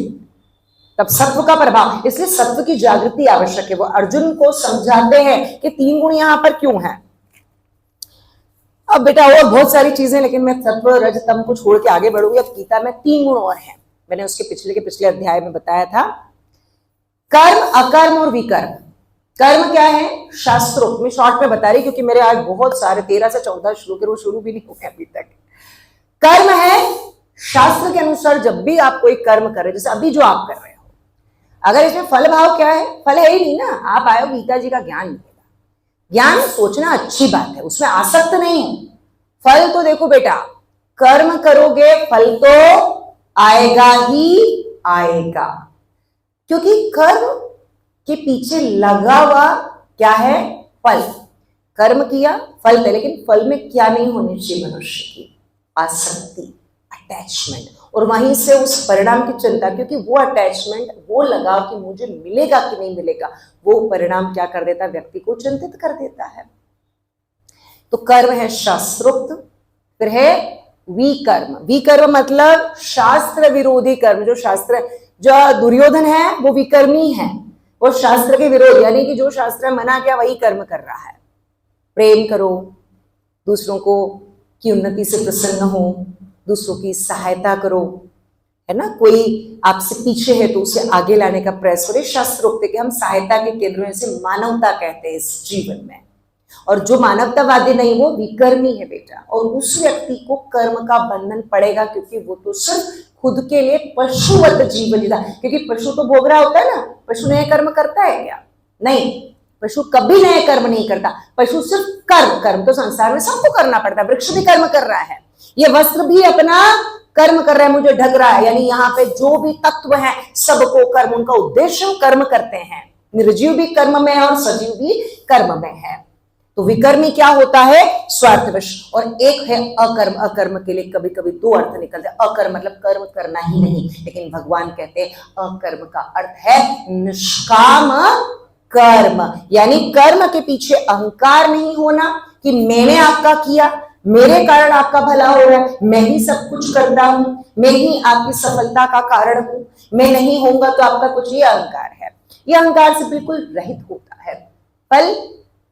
तब सत्व का प्रभाव। इसलिए सत्व की जागृति आवश्यक है। वो अर्जुन को समझाते हैं कि 3 गुण यहां पर क्यों हैं। अब बेटा और बहुत सारी चीजें, लेकिन मैं सत्व रज तम को छोड़ के आगे बढ़ूंगी। अब गीता में 3 गुण और हैं, मैंने उसके पिछले अध्याय में बताया था। कर्म, अकर्म और विकर्म। कर्म क्या है, शास्त्रोक्त, मैं शॉर्ट में बता रही क्योंकि मेरे आज बहुत सारे 13 से 14 श्लोक वो शुरू भी नहीं हुए अभी तक। कर्म है शास्त्र के अनुसार जब भी आप कोई कर्म कर रहे, जैसे अभी जो आप कर रहे हो, अगर इसमें फल भाव क्या है, फल है ही नहीं ना। आप आए हो गीता जी का ज्ञान मिलेगा, ज्ञान सोचना अच्छी बात है, उसमें आसक्त नहीं हो। फल तो देखो बेटा, कर्म करोगे फल तो आएगा ही आएगा, क्योंकि कर्म के पीछे लगा हुआ क्या है, फल। कर्म किया फल थे, लेकिन फल में क्या नहीं होनी चाहिए मनुष्य की, आसक्ति, अटैचमेंट, और वहीं से उस परिणाम की चिंता, क्योंकि वो अटैचमेंट, वो लगाव कि मुझे मिलेगा कि नहीं मिलेगा, वो परिणाम क्या कर देता है, व्यक्ति को चिंतित कर देता है। तो कर्म है शास्त्रोक्त, फिर है विकर्म। विकर्म मतलब शास्त्र विरोधी कर्म। जो शास्त्र, जो दुर्योधन है वो विकर्मी है, वो शास्त्र के विरोध, यानी कि जो शास्त्र मना किया वही कर्म कर रहा है। प्रेम करो, दूसरों को की उन्नति से प्रसन्न हो, दूसरों की सहायता करो, है ना। कोई आपसे पीछे है तो उसे आगे लाने का प्रयास करो। शास्त्रोक्त है कि हम सहायता के केंद्र में से मानवता कहते हैं इस जीवन में। और जो मानवतावादी नहीं वो विकर्मी है बेटा, और उस व्यक्ति को कर्म का बंधन पड़ेगा, क्योंकि वो तो सिर्फ खुद के लिए पशुवत जीवन जीता। क्योंकि पशु तो भोग रहा होता है ना, पशु नए कर्म करता है क्या, नहीं, पशु कभी नए कर्म नहीं करता। पशु सिर्फ कर्म तो संसार में सबको करना पड़ता है। वृक्ष भी कर्म कर रहा है, ये वस्त्र भी अपना कर्म कर रहा है, मुझे ढक रहा है, यानी यहाँ पे जो भी तत्व है सबको कर्म, उनका उद्देश्य कर्म करते हैं। निर्जीव भी कर्म में है और सजीव भी कर्म में है। तो विकर्मी क्या होता है, स्वार्थवश। और एक है अकर्म। अकर्म के लिए कभी कभी 2 अर्थ निकलते हैं। अकर्म मतलब कर्म करना ही नहीं, लेकिन भगवान कहते हैं अकर्म का अर्थ है निष्काम कर्म, यानी कर्म के पीछे अहंकार नहीं होना कि मैंने आपका किया, मेरे कारण आपका भला हो रहा है, मैं ही सब कुछ करता हूं, मैं ही आपकी सफलता का कारण हूं, मैं नहीं होऊंगा तो आपका कुछ, ये अहंकार है। ये अहंकार से बिल्कुल रहित होता है। फल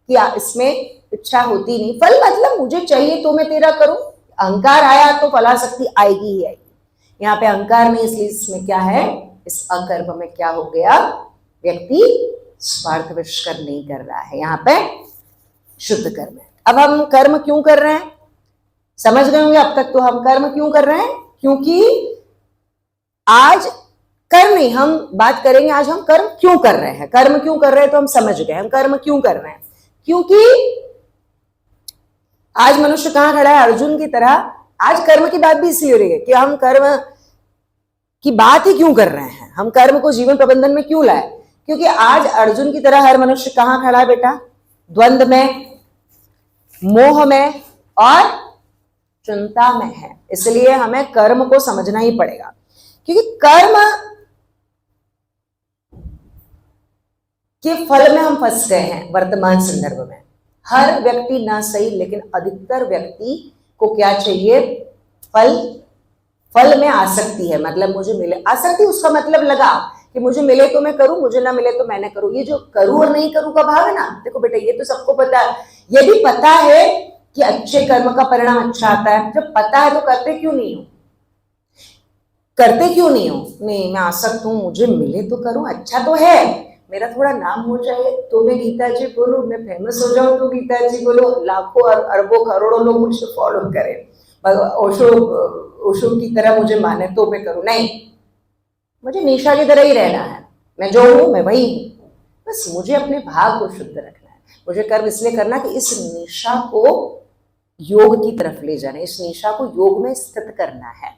क्या इसमें इच्छा होती नहीं, फल मतलब मुझे चाहिए तो मैं तेरा करूं, अहंकार आया तो फलाशक्ति आएगी ही आएगी। यहाँ पे अहंकार नहीं, इसलिए इसमें क्या है, इस अकर्म में क्या हो गया, व्यक्ति स्वार्थवश कर्म नहीं कर रहा है, यहाँ पे शुद्ध कर्म है। अब हम कर्म क्यों कर रहे हैं, समझ गए होंगे अब तक तो। हम कर्म क्यों कर रहे हैं, क्योंकि आज कर्म नहीं, हम बात करेंगे आज हम कर्म क्यों कर रहे हैं। कर्म क्यों कर रहे हैं तो हम समझ गए, हम कर्म क्यों कर रहे हैं, क्योंकि आज मनुष्य कहां खड़ा है, अर्जुन की तरह। आज कर्म की बात भी इसलिए हो रही है कि हम कर्म की बात ही क्यों कर रहे हैं, हम कर्म को जीवन प्रबंधन में क्यों लाए, क्योंकि आज अर्जुन की तरह हर मनुष्य कहां खड़ा है बेटा, द्वंद्व में, मोह में और चिंता में है। इसलिए हमें कर्म को समझना ही पड़ेगा, क्योंकि कर्म के फल में हम फंस गए हैं वर्तमान संदर्भ में। हर व्यक्ति ना सही, लेकिन अधिकतर व्यक्ति को क्या चाहिए, फल में आसक्ति है। मतलब मुझे मिले, आसक्ति उसका मतलब लगा कि मुझे मिले तो मैं करूं, मुझे ना मिले तो मैं ना करूं। ये जो करूं और नहीं करूं का भाव है ना, देखो बेटा ये तो सबको पता है। ये भी पता है कि अच्छे कर्म का परिणाम अच्छा आता है, जब पता है तो करते क्यों नहीं हो, करते क्यों नहीं हो, नहीं मैं आसक्त हूं, मुझे मिले तो करूं, अच्छा तो है, मेरा थोड़ा नाम हो जाए तो मैं गीता जी बोलूं, मैं फेमस हो जाऊं तो गीता जी बोलो, लाखों अरबों करोड़ों लोग मुझे फॉलो करें, ओशो की तरह मुझे माने तो मैं करूं। नहीं, मुझे निशा की तरह ही रहना है, मैं जो हूं मैं वही हूं, बस मुझे अपने भाव को शुद्ध रखना है। मुझे कर्म इसलिए करना कि इस निशा को योग की तरफ ले जाना, इस निशा को योग में स्थित करना है।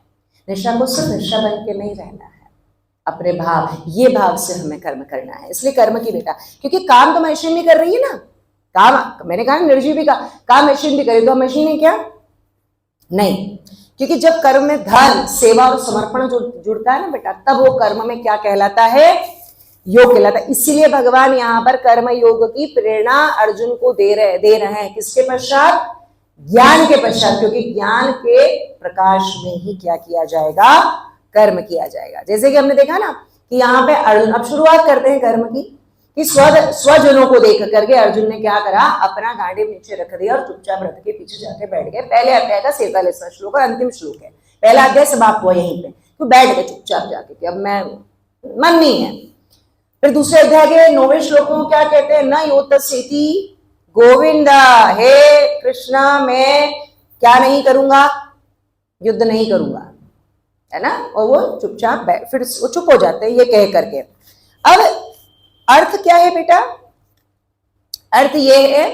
निशा को सिर्फ निशा बन के नहीं रहना है, अपने भाव, ये भाव से हमें कर्म करना है। इसलिए कर्म की बेटा, क्योंकि काम तो मशीन भी कर रही है ना, काम मैंने कहा एनर्जी भी का काम मशीन भी करे, तो मशीन है क्या, नहीं। क्योंकि जब कर्म में धर्म, सेवा और समर्पण जुड़ता है ना बेटा, तब वो कर्म में क्या कहलाता है, योग कहलाता है। इसीलिए भगवान यहाँ पर कर्म योग की प्रेरणा अर्जुन को दे रहे हैं, किसके पश्चात, ज्ञान के पश्चात, क्योंकि ज्ञान के प्रकाश में ही क्या किया जाएगा, कर्म किया जाएगा। जैसे कि हमने देखा ना कि यहाँ पे अर्जुन, अब शुरुआत करते हैं कर्म की, कि स्वजनों को देख करके अर्जुन ने क्या करा, अपना गांडी नीचे रख दिया और चुपचाप रथ के पीछे जाके बैठ गए। पहले अध्याय का 47वां श्लोक और अंतिम श्लोक है, पहला अध्याय समाप्त हुआ यहीं पे, तो बैठ गए चुपचाप जाके कि अब मैं मन नहीं है। फिर दूसरे अध्याय के 9वें श्लोक में क्या कहते हैं, न योतसेति गोविंदा, हे कृष्णा मैं क्या नहीं करूंगा, युद्ध नहीं करूंगा, है ना, और वो चुपचाप फिर वो चुप हो जाते हैं ये कह करके। अब अर्थ क्या है बेटा, अर्थ ये है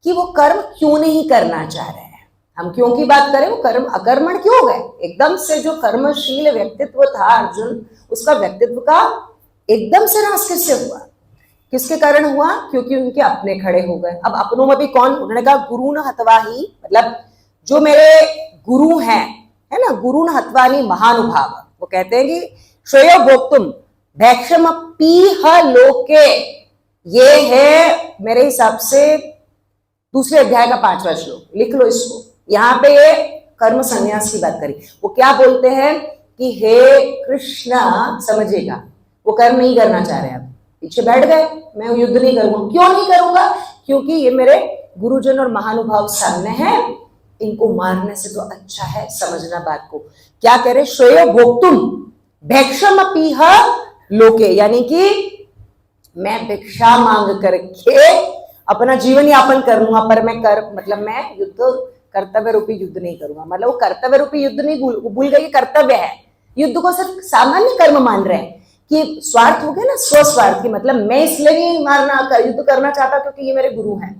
कि वो कर्म क्यों नहीं करना चाह रहे हैं। हम क्यों की बात करें, वो कर्म अकर्मण क्यों हो गए, एकदम से जो कर्मशील व्यक्तित्व था अर्जुन, उसका व्यक्तित्व का एकदम से नाश किससे हुआ, किसके कारण हुआ, क्योंकि उनके अपने खड़े हो गए। अब अपनों में भी कौन, उन्होंने कहा गुरु न हतवाही, मतलब जो मेरे गुरु हैं, है ना, गुरु न हतवानी महानुभाव, वो कहते हैं कि श्रेयो भोक्तुम भैक्षम पीह लोके, ये है मेरे हिसाब से दूसरे अध्याय का 5वां श्लोक, लिख लो इसको। यहाँ पे ये कर्म संन्यास की बात करी, वो क्या बोलते हैं कि हे कृष्णा, समझिएगा वो कर्म नहीं करना चाह रहे हैं, अब पीछे बैठ गए, मैं युद्ध नहीं करूंगा। क्यों नहीं करूंगा, क्योंकि ये मेरे गुरुजन और महानुभाव सामने हैं, इनको मारने से तो अच्छा है, समझना बात को। क्या कह रहे, श्रेयो भोक्तुम भैक्षम पीह लोके, यानी कि मैं भिक्षा मांग करके अपना जीवन यापन कर लूंगा, पर मैं मतलब मैं युद्ध, कर्तव्य रूपी युद्ध नहीं करूंगा। मतलब वो कर्तव्य रूपी युद्ध नहीं, भूल गए कर्तव्य है, युद्ध को सिर्फ सामान्य कर्म मान रहे हैं कि स्वार्थ हो गया ना, स्वस्वार्थ की, मतलब मैं इसलिए नहीं मारना युद्ध करना चाहता क्योंकि ये मेरे गुरु हैं।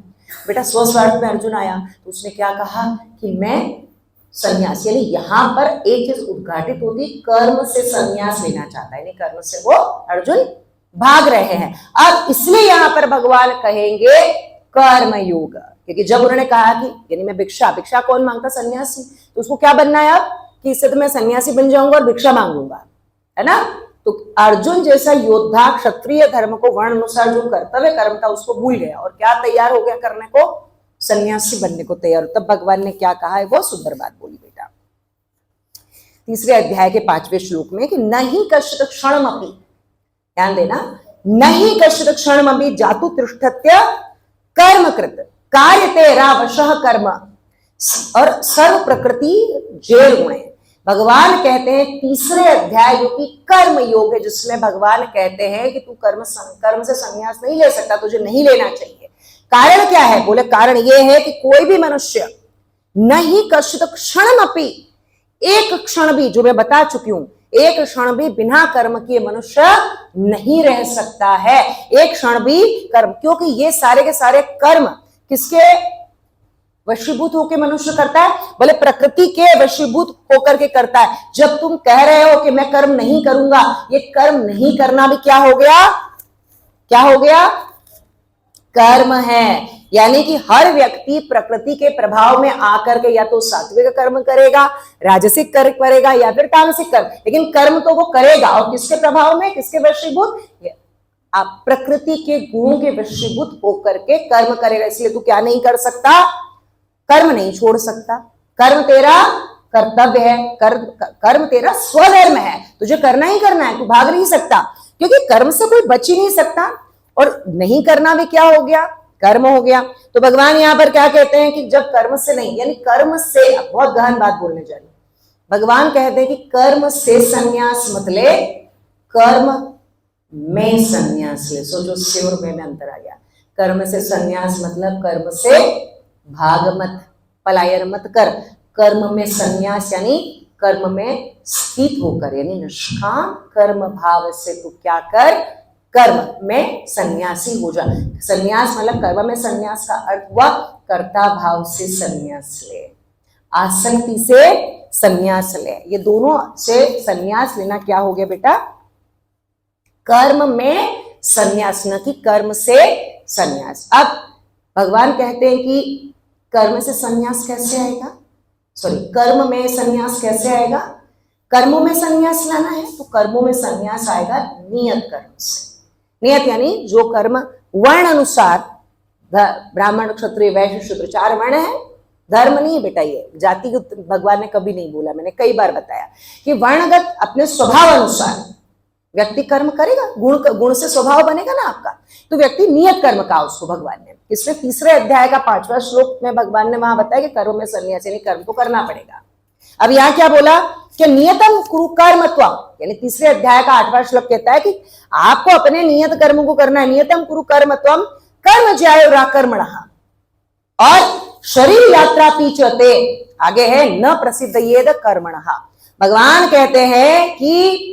बेटा स्वस्वार्थ में अर्जुन आया तो उसने क्या कहा कि मैं संन्यास, यानी यहाँ पर एक चीज उद्घाटित होती, कर्म से संन्यास लेना चाहता है, यानी कर्म से वो अर्जुन भाग रहे हैं। अब इसलिए यहाँ पर भगवान कहेंगे कर्म योग, क्योंकि जब उन्होंने कहा कि यानी मैं भिक्षा कौन मांगता, सन्यासी, तो उसको क्या बनना है अब कि इससे तो मैं सन्यासी बन जाऊंगा और भिक्षा मांगूंगा, है ना। तो अर्जुन जैसा योद्धा क्षत्रिय धर्म को वर्ण अनुसार जो कर्तव्य कर्म था उसको भूल गया और क्या तैयार हो गया करने को, सन्यासी बनने को तैयार। तब भगवान ने क्या कहा है, वो सुंदर बात बोली बेटा, तीसरे अध्याय के 5वें श्लोक में कि नहीं कश्चित् क्षणमपि, ध्यान देना, नहीं कश्चित् क्षणमपि जातु तिष्ठत्य कर्म कृत कार्यते रावशः कर्म और सर्व प्रकृति जेल गुणे। भगवान कहते हैं तीसरे अध्याय जो कि कर्म योग है, जिसमें भगवान कहते हैं कि तू कर्म से संन्यास नहीं ले सकता, तुझे नहीं लेना चाहिए। कारण क्या है? बोले कारण ये है कि कोई भी मनुष्य नहीं कश्चित क्षणमपि, एक क्षण भी, जो मैं बता चुकी हूं, एक क्षण भी बिना कर्म किए मनुष्य नहीं रह सकता है। एक क्षण भी कर्म, क्योंकि ये सारे के सारे कर्म किसके वशीभूत होकर मनुष्य करता है? बोले प्रकृति के वशीभूत होकर के करता है। जब तुम कह रहे हो कि मैं कर्म नहीं करूंगा, ये कर्म नहीं करना भी क्या हो गया? क्या हो गया? कर्म है। यानी कि हर व्यक्ति प्रकृति के प्रभाव में आकर के या तो सात्विक कर्म करेगा, राजसिक कर्म करेगा, या फिर तामसिक कर्म, लेकिन कर्म तो वो करेगा। और किसके प्रभाव में? किसके वशीभूत? आप प्रकृति के गुणों के वशीभूत होकर के कर्म करेगा। इसलिए तू क्या नहीं कर सकता? कर्म नहीं छोड़ सकता। कर्म तेरा कर्तव्य है, कर्म तेरा स्वधर्म है, तुझे करना ही करना है, तू भाग नहीं सकता, क्योंकि कर्म से कोई बच ही नहीं सकता। और नहीं करना भी क्या हो गया? कर्म हो गया। तो भगवान यहां पर क्या कहते हैं कि जब कर्म से नहीं, यानी कर्म से, बहुत गहन बात बोलने जा रही, भगवान कहते हैं कि कर्म से संन्यास मत ले, कर्म में संन्यास ले। सोचो, से और में अंतर आ गया। कर्म से संन्यास मतलब कर्म से भाग मत, पलायन मत कर। कर्म में संन्यास यानी कर्म में स्थित होकर, यानी निष्काम कर्म भाव से तू क्या कर? कर्म में सन्यासी हो जा। सन्यास मतलब कर्म में सन्यास का अर्थ हुआ कर्ता भाव से सन्यास ले, आसक्ति से सन्यास ले। ये दोनों से सन्यास लेना क्या हो गया बेटा? कर्म में सन्यास, न कि कर्म से सन्यास। अब भगवान कहते हैं कि कर्म से सन्यास कैसे आएगा? कर्म में सन्यास कैसे आएगा? कर्मों में सन्यास लाना है तो कर्मों में सन्यास आएगा नियत कर्म से। नियत यानी जो कर्म वर्ण अनुसार, ब्राह्मण क्षत्रिय वैश्य शूद्र 4 वर्ण है, धर्म नहीं बेटा, ये जाति को भगवान ने कभी नहीं बोला। मैंने कई बार बताया कि वर्णगत अपने स्वभाव अनुसार व्यक्ति कर्म करेगा, गुण से स्वभाव बनेगा ना आपका, तो व्यक्ति नियत कर्म का उसको भगवान ने, इसमें तीसरे अध्याय का 5वां श्लोक में भगवान ने वहां बताया कि कर्म में संन्यास, यानी कर्म को करना पड़ेगा। अब यहाँ क्या बोला कि नियतम कुरु कर्मत्वम, यानी तीसरे अध्याय का 8वां श्लोक कहता है कि आपको अपने नियत कर्म को करना है। नियतम कुरु कर्मत्वम कर्म ज्यायो राकर्मणः, और शरीर यात्रा पीछते, आगे है न प्रसिद्धयेद कर्मणः। भगवान कहते हैं कि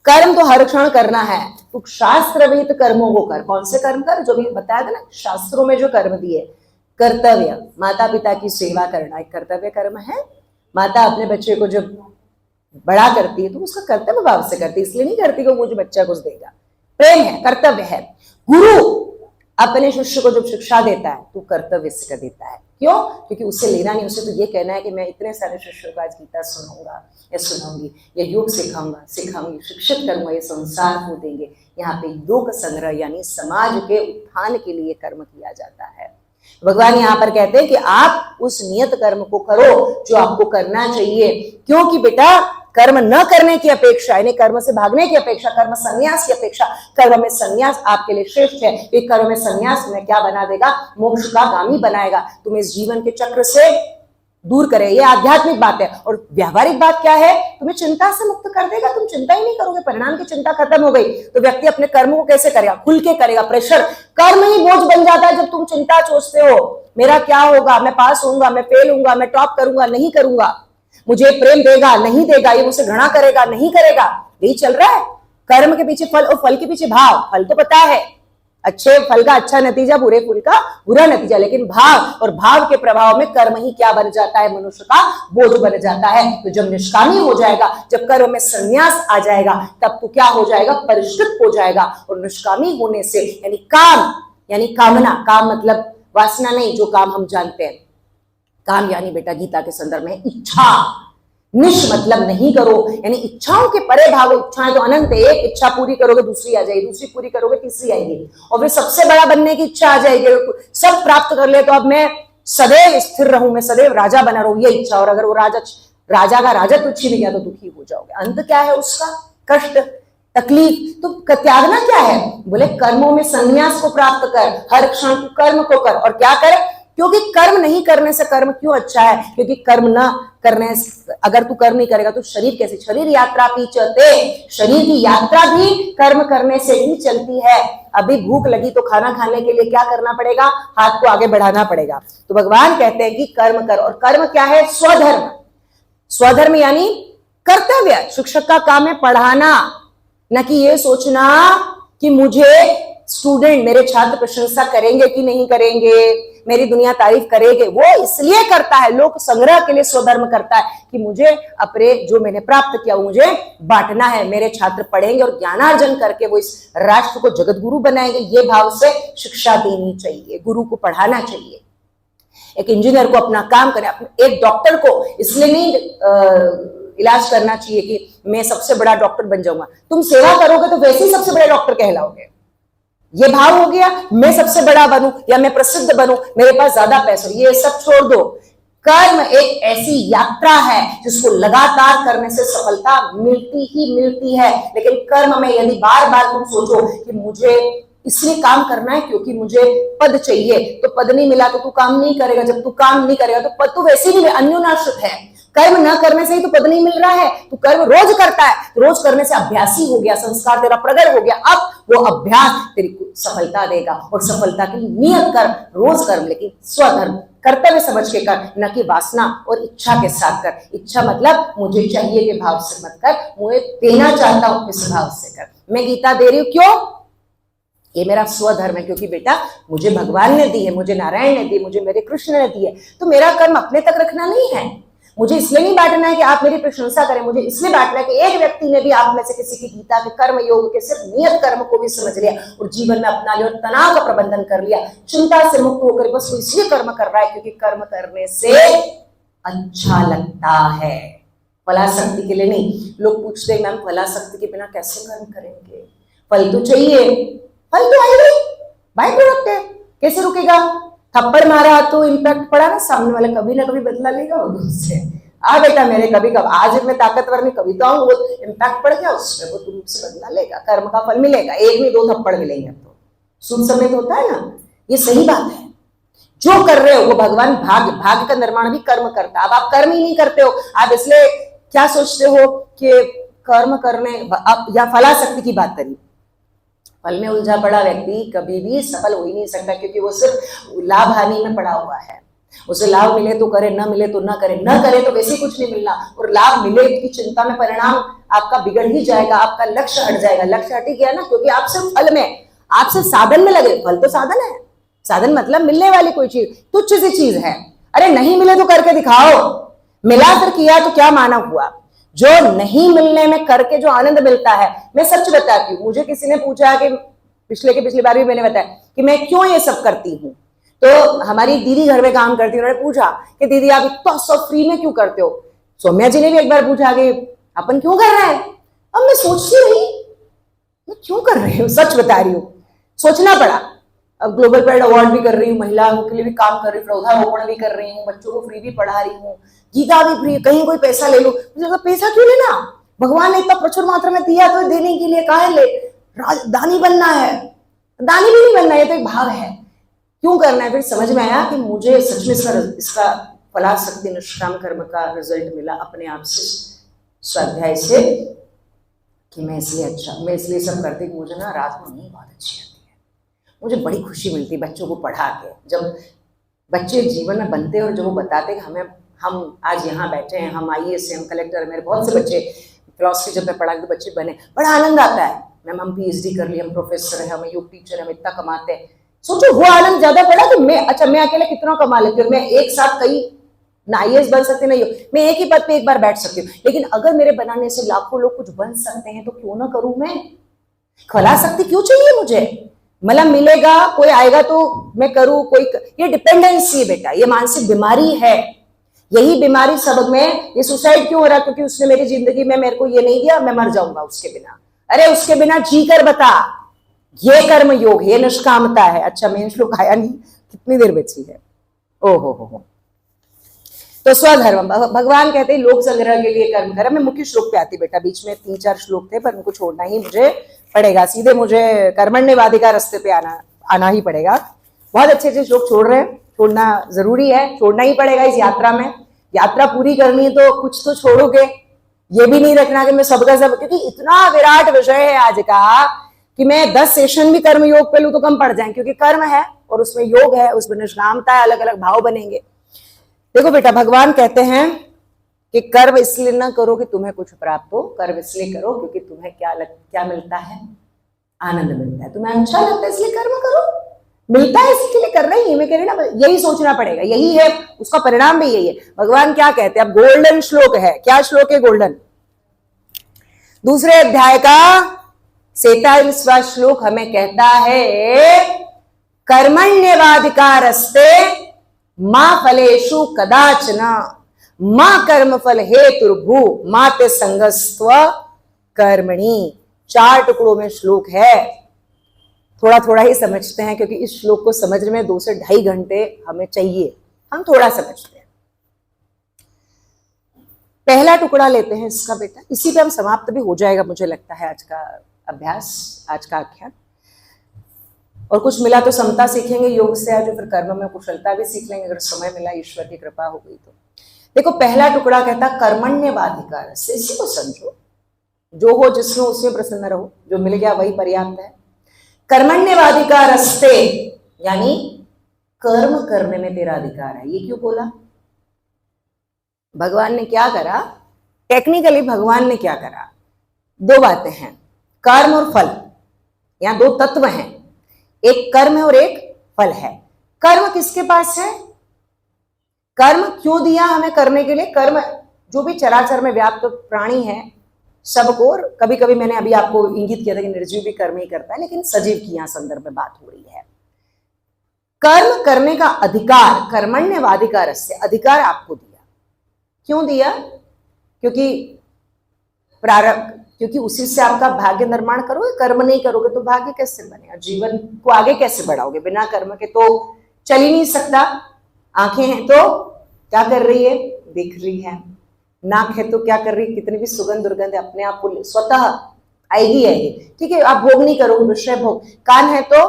कर्म तो हर क्षण करना है, तो शास्त्र विहित कर्मों को कर। कौन से कर्म कर? जो भी बताया था ना, शास्त्रों में जो कर्म दिए। कर्तव्य, माता पिता की सेवा करना एक कर्तव्य कर्म है। माता अपने बच्चे को जब बड़ा करती है तो उसका कर्तव्य भाव से करती है, इसलिए नहीं करती कि मुझे बच्चा कुछ देगा। प्रेम है, कर्तव्य है। गुरु अपने शिष्य को जब शिक्षा देता है तो कर्तव्य से कर देता है। क्यों? क्योंकि उससे लेना नहीं, उसे तो ये कहना है कि मैं इतने सारे शिष्यों को आज गीता सुनाऊंगा या सुनाऊंगी या योग सिखाऊंगी, शिक्षित करूंगा, ये संसार को देंगे। यहाँ पे योग संग्रह यानी समाज के उत्थान के लिए कर्म किया जाता है। भगवान यहाँ पर कहते हैं कि आप उस नियत कर्म को करो जो आपको करना चाहिए, क्योंकि बेटा कर्म न करने की अपेक्षा, यानी कर्म से भागने की अपेक्षा, कर्म संन्यास की अपेक्षा कर्म में संन्यास आपके लिए श्रेष्ठ है। ये कर्म में संन्यास में क्या बना देगा? मोक्ष का गामी बनाएगा, तुम्हें इस जीवन के चक्र से दूर करे। ये आध्यात्मिक बात है। और व्यावहारिक बात क्या है? तुम्हें चिंता से मुक्त कर देगा। तुम चिंता ही नहीं करोगे, परिणाम की चिंता खत्म हो गई। तो व्यक्ति अपने कर्मों को कैसे करेगा? खुल के करेगा। प्रेशर, कर्म ही बोझ बन जाता है जब तुम चिंता सोचते हो मेरा क्या होगा, मैं पास होऊंगा, मैं फेल होऊंगा, मैं टॉप करूंगा, नहीं करूंगा, मुझे प्रेम देगा, नहीं देगा, ये मुझसे घृणा करेगा, नहीं करेगा। यही चल रहा है। कर्म के पीछे फल और फल के पीछे भाव। फल तो पता है, अच्छे फल का अच्छा नतीजा, बुरे फल का बुरा नतीजा, लेकिन भाव और भाव के प्रभाव में कर्म ही क्या बन जाता है? मनुष्य का बोझ बन जाता है। तो जब निष्कामी हो जाएगा, जब कर्म में संन्यास आ जाएगा, तब तो क्या हो जाएगा? परिष्कृत हो जाएगा। और निष्कामी होने से यानी काम, यानी कामना, काम मतलब वासना नहीं, जो काम हम जानते हैं। काम यानी बेटा गीता के संदर्भ में इच्छा। निश मतलब नहीं करो, यानी इच्छाओं के परे भागो। इच्छाएं तो अनंत है, एक इच्छा पूरी करोगे दूसरी आ जाएगी, दूसरी पूरी करोगे तीसरी आएगी, और फिर सबसे बड़ा बनने की इच्छा आ जाएगी। सब प्राप्त कर ले तो अब मैं सदैव स्थिर रहूं, मैं सदैव राजा बना रहूं, ये इच्छा। और अगर वो राजा का राजत्व छीन गया तो दुखी हो जाओगे। अंत क्या है उसका? कष्ट, तकलीफ। तो त्यागना क्या है? बोले कर्मों में संन्यास को प्राप्त कर, हर क्षण कर्म को कर, और क्या कर? क्योंकि कर्म नहीं करने से कर्म क्यों अच्छा है? क्योंकि कर्म ना करने, अगर तू कर्म नहीं करेगा तो शरीर कैसे, शरीर यात्रा पीछते, शरीर की यात्रा भी कर्म करने से ही चलती है। अभी भूख लगी तो खाना खाने के लिए क्या करना पड़ेगा? हाथ को आगे बढ़ाना पड़ेगा। तो भगवान कहते हैं कि कर्म कर, और कर्म क्या है? स्वधर्म। स्वधर्म यानी कर्तव्य। शिक्षक का काम है पढ़ाना, न कि ये सोचना कि मुझे स्टूडेंट, मेरे छात्र प्रशंसा करेंगे कि नहीं करेंगे, मेरी दुनिया तारीफ करेगी। वो इसलिए करता है, लोक संग्रह के लिए स्वधर्म करता है कि मुझे अपने जो मैंने प्राप्त किया वो मुझे बांटना है, मेरे छात्र पढ़ेंगे और ज्ञानार्जन करके वो इस राष्ट्र को जगत गुरु बनाएंगे। ये भाव से शिक्षा देनी चाहिए, गुरु को पढ़ाना चाहिए। एक इंजीनियर को अपना काम करे, एक डॉक्टर को इसलिए नहीं इलाज करना चाहिए कि मैं सबसे बड़ा डॉक्टर बन जाऊंगा। तुम सेवा करोगे तो वैसे ही सबसे बड़े डॉक्टर कहलाओगे। ये भाव हो गया, मैं सबसे बड़ा बनूं या मैं प्रसिद्ध बनूं, मेरे पास ज्यादा पैसे, ये सब छोड़ दो। कर्म एक ऐसी यात्रा है जिसको लगातार करने से सफलता मिलती ही मिलती है। लेकिन कर्म में यदि बार बार तुम सोचो कि मुझे इसलिए काम करना है क्योंकि मुझे पद चाहिए, तो पद नहीं मिला तो तू काम नहीं करेगा। जब तू काम नहीं करेगा तो पद तो वैसे ही अन्योनाश्रित है। कर्म न करने से ही तो पद नहीं मिल रहा है। तू कर्म रोज करता है, रोज करने से अभ्यासी हो गया, संस्कार तेरा प्रगट हो गया। अब वो अभ्यास तेरी को सफलता देगा, और सफलता के लिए नियत कर, रोज कर्म, लेकिन स्वधर्म कर्तव्य समझ के कर, न कि वासना और इच्छा के साथ कर। इच्छा मतलब मुझे चाहिए के भाव से मत कर, मुझे देना चाहता हूं इस भाव से कर। मैं गीता दे रही हूं क्यों? ये मेरा स्वधर्म है, क्योंकि बेटा मुझे भगवान ने दी है, मुझे नारायण ने दी, मुझे मेरे कृष्ण ने दी है। तो मेरा कर्म अपने तक रखना नहीं है। मुझे इसलिए नहीं बांटना है कि आप मेरी प्रशंसा करें, मुझे इसलिए बांटना है कि एक व्यक्ति ने भी आप में से किसी की गीता के कर्म योग के सिर्फ नियत कर्म को भी समझ लिया और जीवन में अपना लिया और तनाव का प्रबंधन कर लिया, चिंता से मुक्त होकर बस वो इसलिए कर्म कर रहा है क्योंकि कर्म करने से अच्छा लगता है, फलाशक्ति के लिए नहीं। लोग पूछते हैं मैम फलाशक्ति के बिना कैसे कर्म करेंगे? फल तो चाहिए, फल तो आएगा, बाय प्रोडक्ट है, कैसे रुकेगा? थप्पड़ मारा तो इम्पैक्ट पड़ा ना, सामने वाला कभी ना कभी बदला लेगा उससे। आ बेटा मेरे कभी कब, आज मैं ताकतवर नहीं, कभी तो आऊं, वो इम्पैक्ट पड़ गया उसमें, वो तुमसे बदला लेगा, कर्म का फल मिलेगा। एक नहीं 2 थप्पड़ मिलेंगे। अब तो सुन समेत होता है ना, ये सही बात है। जो कर रहे हो वो भगवान भाग्य का निर्माण भी कर्म करता है। अब आप कर्म ही नहीं करते हो, आप इसलिए क्या सोचते हो कि कर्म करने, अब या फलाशक्ति की बात करी, फल में उलझा पड़ा व्यक्ति कभी भी सफल हो ही नहीं सकता, क्योंकि वो सिर्फ लाभ हानि में पड़ा हुआ है। उसे लाभ मिले तो करे, न मिले तो न करे, न करे तो वैसे कुछ नहीं मिलना, और लाभ मिले की चिंता में परिणाम आपका बिगड़ ही जाएगा, आपका लक्ष्य हट जाएगा। लक्ष्य हट ही गया ना, क्योंकि आप सिर्फ फल में, आप सिर्फ साधन में लगे। फल तो साधन है, साधन मतलब मिलने वाली कोई चीज, तुच्छ सी चीज है। अरे नहीं मिले तो करके दिखाओ, मिला फिर किया तो क्या माना हुआ। जो नहीं मिलने में करके जो आनंद मिलता है, मैं सच बताती हूँ, मुझे किसी ने पूछा कि पिछली बार भी मैंने बताया कि मैं क्यों ये सब करती हूँ, तो हमारी दीदी घर में काम करती है, उन्होंने पूछा कि दीदी आप इतना सब फ्री में क्यों करते हो? सौम्या जी ने भी एक बार पूछा कि अपन क्यों कर रहे हैं? अब मैं सोचती रही मैं क्यों कर रही हूँ, सच बता रही हूँ, सोचना पड़ा। अब ग्लोबल प्राइड अवार्ड भी कर रही हूँ, महिलाओं के लिए भी काम कर रही हूँ, पौधारोपण भी कर रही हूँ, बच्चों को फ्री भी पढ़ा रही हूँ, गीता भी फ्री, कहीं कोई पैसा ले लो। मुझे लगा पैसा क्यों लेना, भगवान ने इतना प्रचुर मात्रा में दिया तो देने के लिए काहे ले, दानी बनना है? दानी भी नहीं बनना, ये तो एक भाव है, क्यों करना है? फिर समझ में आया कि मुझे सच में इसका फलाशक्ति निष्काम कर्म का रिजल्ट मिला अपने आप से, स्वाध्याय से, कि मैं इसलिए सब करती हूँ। मुझे ना रात में नींद बहुत अच्छी आती है, मुझे बड़ी खुशी मिलती है बच्चों को पढ़ा के। जब बच्चे जीवन में बनते हैं और जब वो बताते हैं कि हम आज यहाँ बैठे हैं, हम IAS हैं, हम कलेक्टर, मेरे बहुत से बच्चे फिलॉसफी जब मैं पढ़ा के बच्चे बने, बड़ा आनंद आता है। मैम हम PhD कर लिए, हम प्रोफेसर हैं, हम योग टीचर हैं, हम इतना कमाते हैं। सोचो वो आनंद ज्यादा पड़ा कि मैं अकेले कितना कमा लेती हूँ, मैं एक साथ कई ना IAS बन सकते नहीं हो, मैं एक ही पद पे एक बार बैठ सकती हूँ, लेकिन अगर मेरे बनाने से लाखों लोग कुछ बन सकते हैं तो क्यों ना करूं मैं? फलाशक्ति क्यों चाहिए मुझे? मतलब मिलेगा, कोई आएगा तो मैं करूं, कोई ये डिपेंडेंसी है बेटा, ये मानसिक बीमारी है। यही बीमारी सबक में, ये सुसाइड क्यों हो रहा? क्योंकि उसने मेरी जिंदगी में मेरे को ये नहीं दिया, मैं मर जाऊंगा उसके बिना। अरे उसके बिना जी कर बता, ये कर्म योग, ये निष्कामता है। अच्छा मेन श्लोक आया नहीं, कितनी देर बची है? ओ हो। तो स्वधर्म, भगवान कहते हैं लोक संग्रह के लिए कर्म कर। मैं मुख्य श्लोक पे आती बेटा, बीच में 3-4 श्लोक थे पर उनको छोड़ना ही मुझे पड़ेगा, सीधे मुझे कर्मण्यवादी का रास्ते पे आना ही पड़ेगा। बहुत अच्छे श्लोक छोड़ रहे हैं, छोड़ना जरूरी है, छोड़ना ही पड़ेगा इस यात्रा में। यात्रा पूरी करनी है तो कुछ तो छोड़ोगे, ये भी नहीं रखना कि मैं सबका सब, क्योंकि इतना विराट विषय है आज का कि मैं 10 सेशन भी कर्म योग पे लूं तो कम पड़ जाए, क्योंकि कर्म है और उसमें योग है, उसमें निष्कामता है, अलग अलग भाव बनेंगे। देखो बेटा, भगवान कहते हैं कि कर्म इसलिए ना करो कि तुम्हें कुछ प्राप्त हो, कर्म इसलिए करो क्योंकि तुम्हें क्या मिलता है, आनंद मिलता है। तुम्हें अच्छा लगता है इसलिए कर्म करो, मिलता है इसके लिए कर रहे हैं, मैं कह रही ना, यही सोचना पड़ेगा, यही है उसका परिणाम भी यही है। भगवान क्या कहते हैं, अब गोल्डन श्लोक है, क्या श्लोक है गोल्डन, दूसरे अध्याय का 47वां श्लोक हमें कहता है, कर्मण्येवाधिकारस्ते मां फलेषु कदाचन मां कर्म फल हेतुर्भू माते संगस्त्व कर्मणि। 4 टुकड़ों में श्लोक है, थोड़ा थोड़ा ही समझते हैं क्योंकि इस श्लोक को समझने में 2 से 2.5 घंटे हमें चाहिए, हम थोड़ा समझते हैं। पहला टुकड़ा लेते हैं इसका बेटा, इसी पे हम समाप्त भी हो जाएगा मुझे लगता है आज का अभ्यास, आज का आख्यान। और कुछ मिला तो समता सीखेंगे योग से आज, फिर कर्म में कुशलता भी सीख लेंगे अगर समय मिला, ईश्वर की कृपा हो गई तो। देखो पहला टुकड़ा कहता कर्मण्येवाधिकार से, इसी को समझो, जो हो जिसमें उसमें प्रसन्न रहो, जो मिल गया वही पर्याप्त है। कर्मण्येवाधिकारस्ते यानी कर्म करने में तेरा अधिकार है। ये क्यों बोला, भगवान ने क्या करा, टेक्निकली भगवान ने क्या करा, 2 बातें हैं, कर्म और फल, यहां 2 तत्व हैं, एक कर्म है और एक फल है। कर्म किसके पास है, कर्म क्यों दिया हमें करने के लिए, कर्म जो भी चराचर में व्याप्त प्राणी है सबको, और कभी कभी मैंने अभी आपको इंगित किया था कि निर्जीव भी कर्म ही करता है, लेकिन सजीव की यहां संदर्भ में बात हो रही है। कर्म करने का अधिकार, कर्मण्येवाधिकार से अधिकार आपको दिया, क्यों दिया, क्योंकि प्रारब्ध, क्योंकि उसी से आपका भाग्य निर्माण करोगे, कर्म नहीं करोगे तो भाग्य कैसे बनेगा, जीवन को आगे कैसे बढ़ाओगे, बिना कर्म के तो चल ही नहीं सकता। आंखें हैं तो क्या कर रही है, दिख रही है, नाक है तो क्या कर रही है, कितनी भी सुगंध दुर्गंध अपने आप स्वतः आएगी आएगी, ठीक है, आप भोग नहीं करोगे, विषय भोग। कान है तो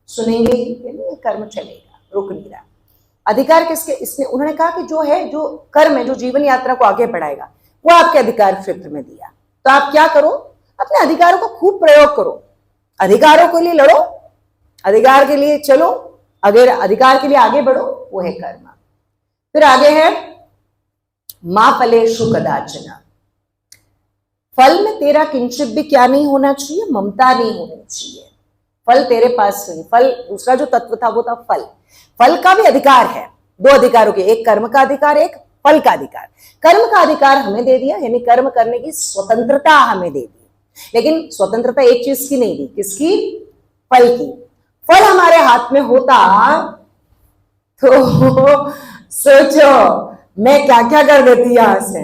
सुनेंगे ही, कर्म चलेगा, रुक नहीं रहा। अधिकार किसके, इसने उन्होंने कहा कि जो है, जो कर्म है, जो जीवन यात्रा को आगे बढ़ाएगा, वो आपके अधिकार क्षेत्र में दिया। तो आप क्या करो, अपने अधिकारों का खूब प्रयोग करो, अधिकारों के लिए लड़ो, अधिकार के लिए चलो, अगर अधिकार के लिए आगे बढ़ो, वो है कर्म। फिर आगे है मां फलेषु कदाचन, फल में तेरा किंचित भी क्या नहीं होना चाहिए, ममता नहीं होनी चाहिए, फल तेरे पास नहीं। फल, दूसरा जो तत्व था वो था फल, फल का भी अधिकार है, 2 अधिकारों के, एक कर्म का अधिकार, एक फल का अधिकार। कर्म का अधिकार हमें दे दिया, यानी कर्म करने की स्वतंत्रता हमें दे दी, लेकिन स्वतंत्रता एक चीज की नहीं दी, किसकी, फल की। फल हमारे हाथ में होता तो सोचो मैं क्या क्या कर देती यहां से,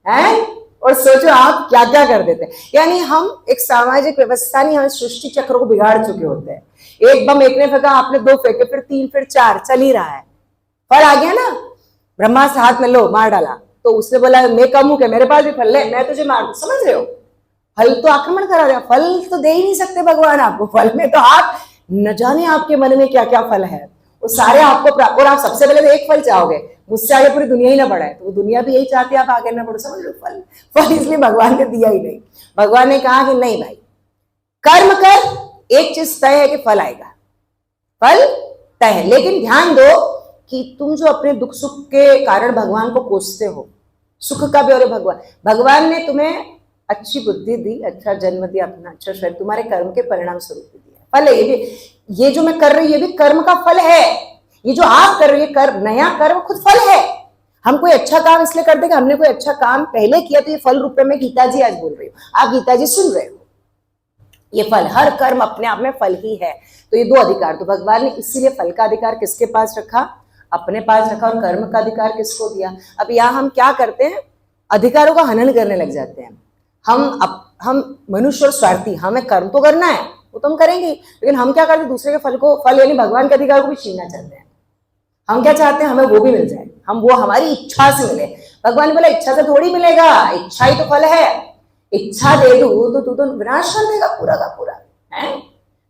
हैं, और सोचो आप क्या क्या कर देते। यानी हम एक सामाजिक व्यवस्था नहीं, हम सृष्टि चक्र को बिगाड़ चुके होते हैं। एक बम एक ने फेंका, आपने 2 फेंके, फिर 3, फिर 4, चल ही रहा है। फल आ गया ना, ब्रह्मा से हाथ में लो मार डाला, तो उसने बोला मैं कम हूं क्या, मेरे पास भी फल है, मैं तुझे मार दूं, समझ रहे हो, फल तो आक्रमण करा दिया, फल तो दे ही नहीं सकते भगवान आपको, फल में तो आप न जाने आपके मन में क्या क्या फल है, वो सारे आपको प्राप्त, और आप सबसे पहले तो एक फल चाहोगे, मुझसे आगे पूरी दुनिया ही ना बढ़ाए, तो वो दुनिया भी यही चाहती है आप आगे ना बढ़ो, समझ लो, फल इसलिए भगवान ने दिया ही नहीं। भगवान ने कहा कि नहीं भाई, कर्म कर, एक चीज तय है कि फल आएगा, फल तय है, लेकिन ध्यान दो कि तुम जो अपने दुख सुख के कारण भगवान को कोसते हो, सुख का भी, और भगवान ने तुम्हें अच्छी बुद्धि दी, अच्छा जन्म दिया, अपना अच्छा शरीर, तुम्हारे कर्म के परिणाम स्वरूप दिया, फल है ये भी। ये जो मैं कर रही हूं ये भी कर्म का फल है, ये जो आप कर रही है कर्म, नया कर्म खुद फल है। हम कोई अच्छा काम इसलिए करते कि हमने कोई अच्छा काम पहले किया, तो ये फल रूप में गीता जी आज बोल रही हूँ, आप गीता जी सुन रहे हो, ये फल, हर कर्म अपने आप में फल ही है। तो ये 2 अधिकार, तो भगवान ने इसीलिए फल का अधिकार किसके पास रखा, अपने पास रखा, और कर्म का अधिकार किसको दिया। अब यहाँ हम क्या करते हैं, अधिकारों का हनन करने लग जाते हैं। हम मनुष्य और स्वार्थी, हमें कर्म तो करना है, वो तो हम करेंगे, लेकिन हम क्या करते हैं, दूसरे के फल को, फल यानी भगवान के अधिकार को भी छीनना चाहते हैं। हम क्या चाहते हैं, हमें वो भी मिल जाए, हम वो हमारी इच्छा से मिले। भगवान ने बोला इच्छा से थोड़ी मिलेगा, इच्छा ही तो फल है, इच्छा दे दू तो तू तो विनाश कर देगा पूरा का पूरा है।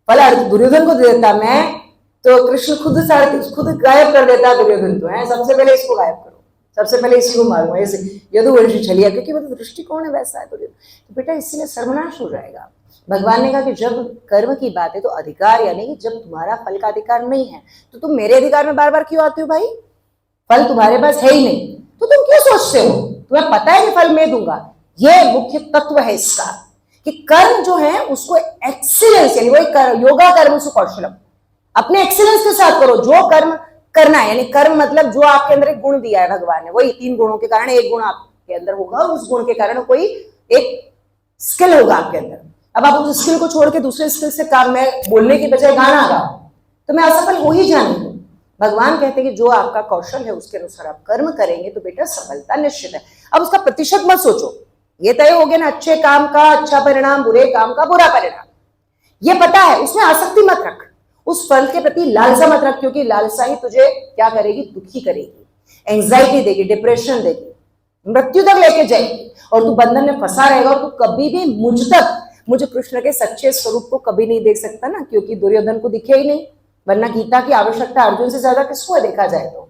फल दुर्योधन को दे देता मैं, तो कृष्ण खुद गायब कर देता है दुर्योधन को, है सबसे पहले इसको गायब करो, सबसे पहले इसी को मारूंगा, ऐसे यदुवंशी छलिया, क्योंकि वो तो दृष्टिकोण है वैसा है दुर्योधन। तो बेटा इसलिए सर्वनाश हो जाएगा। भगवान ने कहा कि जब कर्म की बात है तो अधिकार, यानी कि जब तुम्हारा फल का अधिकार नहीं है तो तुम मेरे अधिकार में बार बार क्यों आते हो भाई? फल तुम्हारे पास है ही नहीं तो तुम क्यों सोचते हो? तुम्हें पता है कि फल मैं दूंगा। ये मुख्य तत्व है इसका कि कर्म जो है उसको एक्सीलेंस, यानी वही योगा कर्म कौशलम, अपने एक्सीलेंस के साथ करो जो कर्म करना है। यानी कर्म मतलब जो आपके अंदर एक गुण दिया है भगवान ने, वही 3 गुणों के कारण एक गुण आपके अंदर होगा और उस गुण के कारण कोई एक स्किल होगा आपके अंदर। अब आप उस स्किल को छोड़ के दूसरे स्किल से काम में बोलने की बजाय गाना गाओ तो मैं असफल हो ही जाऊंगी। भगवान कहते हैं कि जो आपका कौशल है उसके अनुसार आप कर्म करेंगे तो बेटा सफलता निश्चित है। अब उसका प्रतिशत मत सोचो, ये तय हो गया ना, अच्छे काम का अच्छा परिणाम, बुरे काम का बुरा परिणाम, ये पता है, उसमें आसक्ति मत रख, उस फल के प्रति लालसा मत रख, क्योंकि लालसा ही तुझे क्या करेगी? दुखी करेगी, एंजाइटी देगी, डिप्रेशन देगी, मृत्यु तक लेके जाएगी और तू बंधन में फंसा रहेगा और तू कभी भी मुझे कृष्ण के सच्चे स्वरूप को कभी नहीं देख सकता ना, क्योंकि दुर्योधन को दिखे ही नहीं, वरना गीता की आवश्यकता अर्जुन से ज्यादा किसको है देखा जाए तो?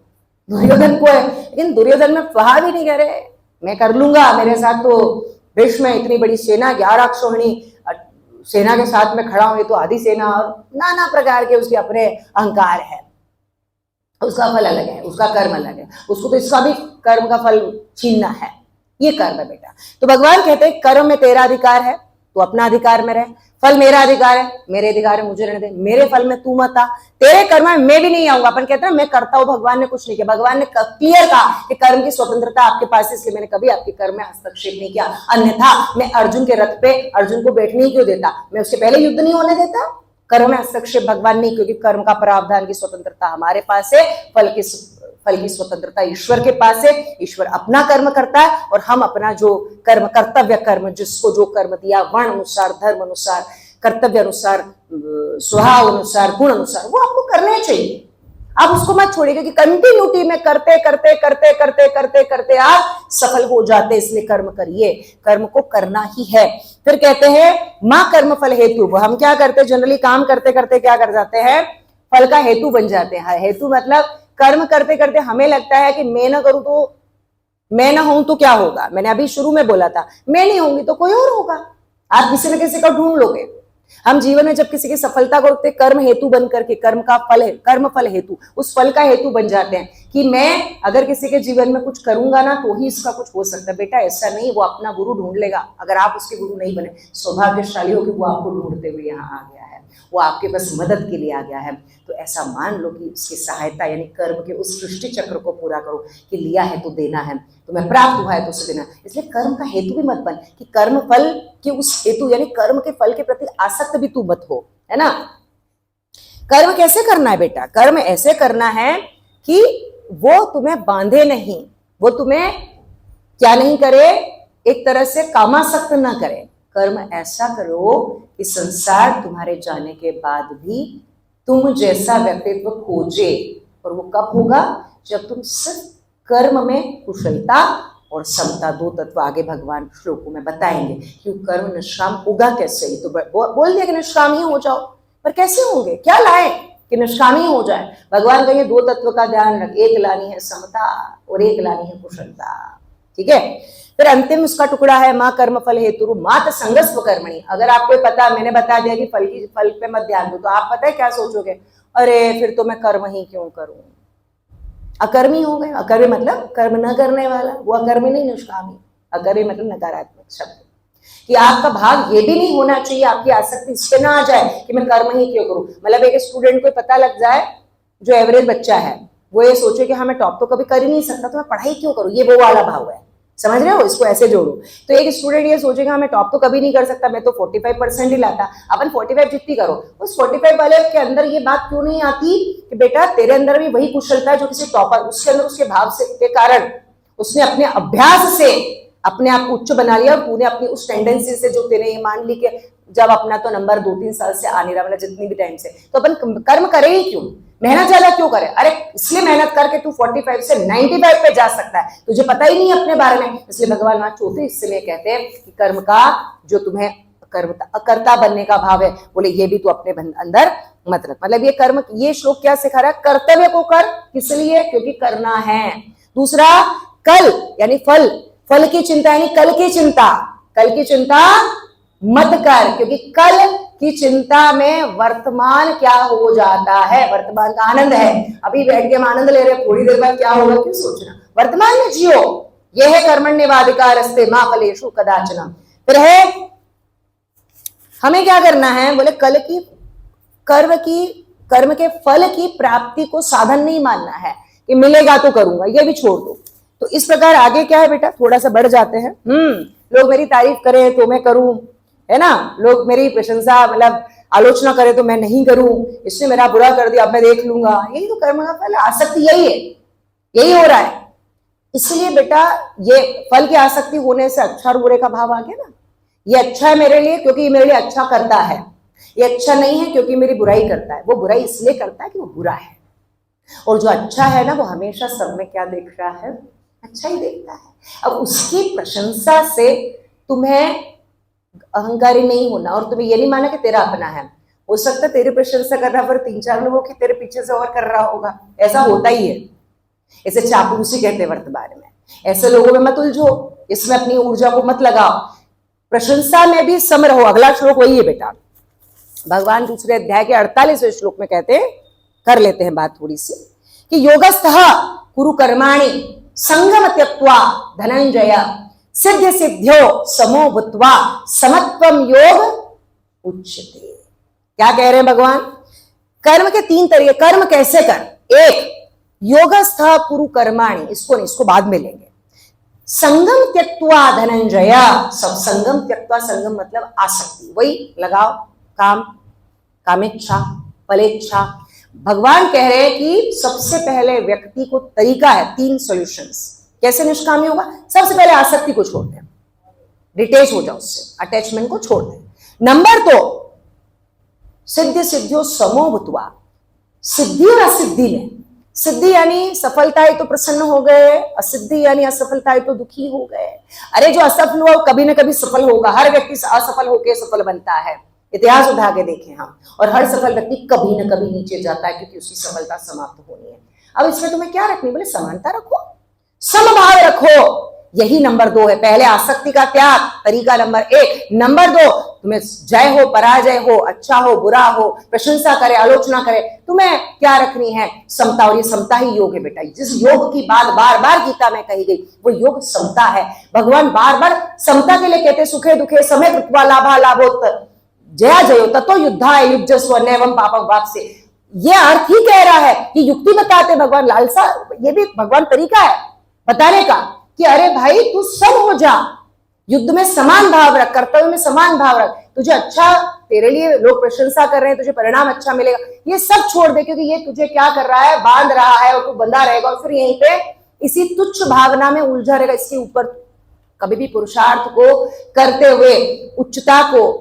दुर्योधन को है। लेकिन दुर्योधन में वहा भी नहीं करे, मैं कर लूंगा, मेरे साथ तो भीष्म है, इतनी बड़ी सेना 11 अक्षोहिणी सेना के साथ में खड़ा हूं, ये तो आधी सेना, और नाना प्रकार के उसके अपने अहंकार है। उसका फल अलग है, उसका कर्म अलग है, उसको तो इसका भी कर्म का फल छीनना है, ये कर्म है बेटा। तो भगवान कहते हैं कर्म में तेरा अधिकार है, तू अपना अधिकार में रहे, फल मेरा अधिकार है, मेरे अधिकार है, मुझे रहने दे, मेरे फल में तू मत आ, तेरे कर्म में मैं भी नहीं आऊंगा। अपन कहते हैं मैं करता हूं, भगवान ने कुछ नहीं किया। भगवान ने क्लियर कहा कि कर्म की स्वतंत्रता आपके पास है, इसलिए मैंने कभी आपके कर्म में हस्तक्षेप नहीं किया। अन्यथा मैं अर्जुन के रथ पे अर्जुन को बैठने ही क्यों देता? मैं उससे पहले युद्ध नहीं होने देता। कर्म में हस्तक्षेप भगवान नहीं, क्योंकि कर्म का प्रावधान की स्वतंत्रता हमारे पास है, फल की स्वतंत्रता ईश्वर के पास है। ईश्वर अपना कर्म करता है और हम अपना जो कर्म, कर्तव्य कर्म, जिसको जो कर्म दिया वर्ण अनुसार, धर्म अनुसार, कर्तव्य अनुसार, स्वभाव अनुसार, गुण अनुसार, वो आपको करने चाहिए। आप उसको मत छोड़िएगा कि कंटिन्यूटी में करते करते करते करते करते करते आप सफल हो जाते, इसलिए कर्म करिए, कर्म को करना ही है। फिर कहते हैं मां कर्म फल हेतु। हम क्या करते हैं जनरली, काम करते करते क्या कर जाते हैं? फल का हेतु बन जाते हैं। हेतु मतलब कर्म करते करते हमें लगता है कि मैं ना करूं तो, मैं ना हूं तो क्या होगा। मैंने अभी शुरू में बोला था, मैं नहीं होंगी तो कोई और होगा, आप किसी न किसी को ढूंढ लोगे। हम जीवन में जब किसी की सफलता को देखते, कर्म हेतु बन करके, कर्म का फल है, कर्म फल हेतु, उस फल का हेतु बन जाते हैं कि मैं अगर किसी के जीवन में कुछ करूंगा ना तो ही इसका कुछ हो सकता है। बेटा ऐसा नहीं, वो अपना गुरु ढूंढ लेगा। अगर आप उसके गुरु नहीं बने, सौभाग्यशाली हो कि वो आपको ढूंढते हुए यहाँ आ गया है, वो आपके पास मदद के लिए आ गया है। तो ऐसा मान लो कि उसकी सहायता, यानी कर्म के उस सृष्टि चक्र को पूरा करो कि लिया है तो देना है, तुम्हें प्राप्त हुआ है तो उसे देना। इसलिए कर्म का हेतु भी मत बन कि कर्म फल के उस हेतु, यानी कर्म के फल के प्रति आसक्त भी तू मत हो, है ना। कर्म कैसे करना है बेटा? कर्म ऐसे करना है कि वो तुम्हें बांधे नहीं, वो तुम्हें क्या नहीं करे, एक तरह से कामासक्त ना करे। कर्म ऐसा करो कि संसार तुम्हारे जाने के बाद भी तुम जैसा व्यक्तित्व खोजे। और वो कब होगा? जब तुम सिर्फ कर्म में कुशलता और समता, 2 तत्व आगे भगवान श्लोकों में बताएंगे कि कर्म निष्काम होगा कैसे। ही तो बोल दिया कि निष्काम ही हो जाओ, पर कैसे होंगे? क्या लाए कि निष्काम ही हो जाए? भगवान कहेंगे 2 तत्व का ध्यान रख, एक लानी है समता और एक लानी है कुशलता। ठीक है। फिर अंतिम उसका टुकड़ा है मां कर्म फल हेतु मात संगस्व कर्मणि। अगर आपको पता, मैंने बता दिया कि फल पे मत ध्यान दो, तो आप पता है क्या सोचोगे? अरे फिर तो मैं कर्म ही क्यों करूं, अकर्मी हो गए। अकर्मी मतलब कर्म न करने वाला, वो अकर्मी नहीं, निष्कामी। अकर्मी मतलब नकारात्मक शब्द, कि आपका भाग ये भी नहीं होना चाहिए, आपकी आसक्ति इस पे ना आ जाए कि मैं कर्म ही क्यों करूं। मतलब एक स्टूडेंट को पता लग जाए, जो एवरेज बच्चा है, वो ये सोचे कि हाँ मैं टॉप तो कभी कर ही नहीं सकता, तो मैं पढ़ाई क्यों करूं, ये वो वाला भाव है। समझ रहे हो? इसको ऐसे जोड़ो। तो एक स्टूडेंट ये सोचेगा मैं टॉप तो कभी नहीं कर सकता, मैं तो 45% ही लाता। अपन 45 जितनी करो, उस 45 वाले के अंदर ये बात क्यों नहीं आती कि बेटा तेरे अंदर भी वही कुशलता है जो किसी टॉपर, उसके अंदर उसके भाव से के कारण उसने अपने अभ्यास से अपने आप को उच्च बना लिया, और तूने अपनी उस टेंडेंसी से जो तेरे ये मान ली कि जब अपना तो नंबर 2-3 साल से आ नहीं रहा, मतलब जितनी भी टाइम से, तो अपन कर्म करे ही क्यों, मेहनत ज्यादा क्यों करे? अरे इसलिए मेहनत करके तू 45 से 95 पे जा सकता है, तुझे पता ही नहीं अपने बारे में। इसलिए भगवान वहां 4थे हिस्से में कहते हैं कि कर्म का जो तुम्हें कर्ता बनने का भाव है, बोले ये भी तू अपने अंदर मत रख। मतलब ये कर्म, ये श्लोक क्या सिखा रहा है? कर्तव्य को कर, किस लिए? क्योंकि करना है। दूसरा, कल यानी फल, फल की चिंता यानी कल की चिंता, कल की चिंता मत कर, क्योंकि कल की चिंता में वर्तमान क्या हो जाता है, वर्तमान का आनंद है। अभी बैठ के हम आनंद ले रहे, थोड़ी देर बाद क्या होगा क्यों सोचना, वर्तमान में जियो। यह है कर्मण्येवाधिकारस्ते मा फलेषु कदाचन। फिर है हमें क्या करना है, बोले कल की कर्म के फल की प्राप्ति को साधन नहीं मानना है कि मिलेगा तो करूंगा, ये भी छोड़ दो। तो इस प्रकार आगे क्या है बेटा, थोड़ा सा बढ़ जाते हैं। लोग मेरी तारीफ करें तो मैं करूं, है ना, लोग मेरी प्रशंसा मतलब आलोचना करें तो मैं नहीं करूं, इसने मेरा बुरा कर दिया अब मैं देख लूंगा, यही तो कर्म का फल, आसक्ति यही है, यही हो रहा है। इसलिए बेटा ये फल की आसक्ति होने से अच्छा और बुरे का भाव आ गया ना। ये अच्छा है मेरे लिए क्योंकि ये मेरे लिए अच्छा करता है, ये अच्छा नहीं है क्योंकि मेरी बुराई करता है। वो बुराई इसलिए करता है कि वो बुरा है, और जो अच्छा है ना वो हमेशा सब में क्या देख रहा है, अच्छा ही देखता है। अब उसकी प्रशंसा से तुम्हें अहंकारी नहीं होना, और तुम्हें ये नहीं माना कि तेरा अपना है। हो सकता है तेरी प्रशंसा कर रहा पर 3-4 लोगों की तेरे पीछे से और कर रहा होगा, ऐसा होता ही है। इसे चापलूसी कहते हैं वर्तमान में। ऐसे लोगों में मत उलझो, इसमें अपनी ऊर्जा को मत लगाओ, प्रशंसा में भी सम रहो। अगला श्लोक वही है बेटा, भगवान दूसरे अध्याय के 48वें श्लोक में कहते हैं, कर लेते हैं बात थोड़ी सी, कि योगस्थः कुरु कर्माणि संगम त्यक्त्वा धनंजय सिद्ध सिद्ध्यो समो भूत्वा समत्वम योग उच्यते। क्या कह रहे हैं भगवान? कर्म के 3 तरीके, कर्म कैसे कर। एक, योगस्थः कुरु कर्माणि, इसको नहीं, इसको बाद में लेंगे। संगम त्यक्त्वा धनंजय, सब संगम त्यक्त्वा, संगम मतलब आसक्ति, वही लगाओ, काम, कामेच्छा, फलेच्छा। भगवान कह रहे हैं कि सबसे पहले व्यक्ति को तरीका है 3 सॉल्यूशंस, कैसे निष्कामी होगा। सबसे पहले आसक्ति को छोड़ दें, डिटेच हो जाओ उससे, अटैचमेंट को छोड़ दें। नंबर 2, सिद्ध सिद्धियों समो भूत्वा, सिद्धि और असिद्धि में, सिद्धि यानी सफलताएं तो प्रसन्न हो गए, असिद्धि यानी असफलताएं तो दुखी हो गए। अरे जो असफल हुआ वो कभी ना कभी सफल होगा, हर व्यक्ति असफल होकर सफल बनता है, इतिहास उठा के देखें हम, और हर सफल व्यक्ति कभी ना कभी नीचे जाता है क्योंकि उसकी सफलता समाप्त होनी है। अब इसमें तुम्हें क्या रखनी, बोले समानता रखो, समभाव रखो, यही नंबर 2 है। पहले आसक्ति का त्याग, तरीका नंबर 1। नंबर 2, तुम्हें जय हो पराजय हो, अच्छा हो बुरा हो, प्रशंसा करे आलोचना करे, तुम्हें क्या रखनी है, समता। और ये समता ही योग है बेटा। जिस योग की बात बार बार गीता में कही गई वो योग समता है। भगवान बार बार समता के लिए कहते, सुखे दुखे समय कृत्वा लाभा लाभोत्तर जया जयो ततो युद्धा युजस्व नैवं पापम वाप से। ये अर्थ ही कह रहा है कि युक्ति बताते भगवान, लालसा, ये भी भगवान तरीका है बताने का कि अरे भाई तू सब हो जा, युद्ध में समान भाव रख, कर्तव्य में समान भाव रख, तुझे अच्छा, तेरे लिए लोग प्रशंसा कर रहे हैं, तुझे परिणाम अच्छा मिलेगा, ये सब छोड़ दे, क्योंकि ये तुझे क्या कर रहा है, बांध रहा है, और तू बंधा रहेगा और फिर यहीं पे इसी तुच्छ भावना में उलझा रहेगा। इसके ऊपर कभी भी पुरुषार्थ को करते हुए उच्चता को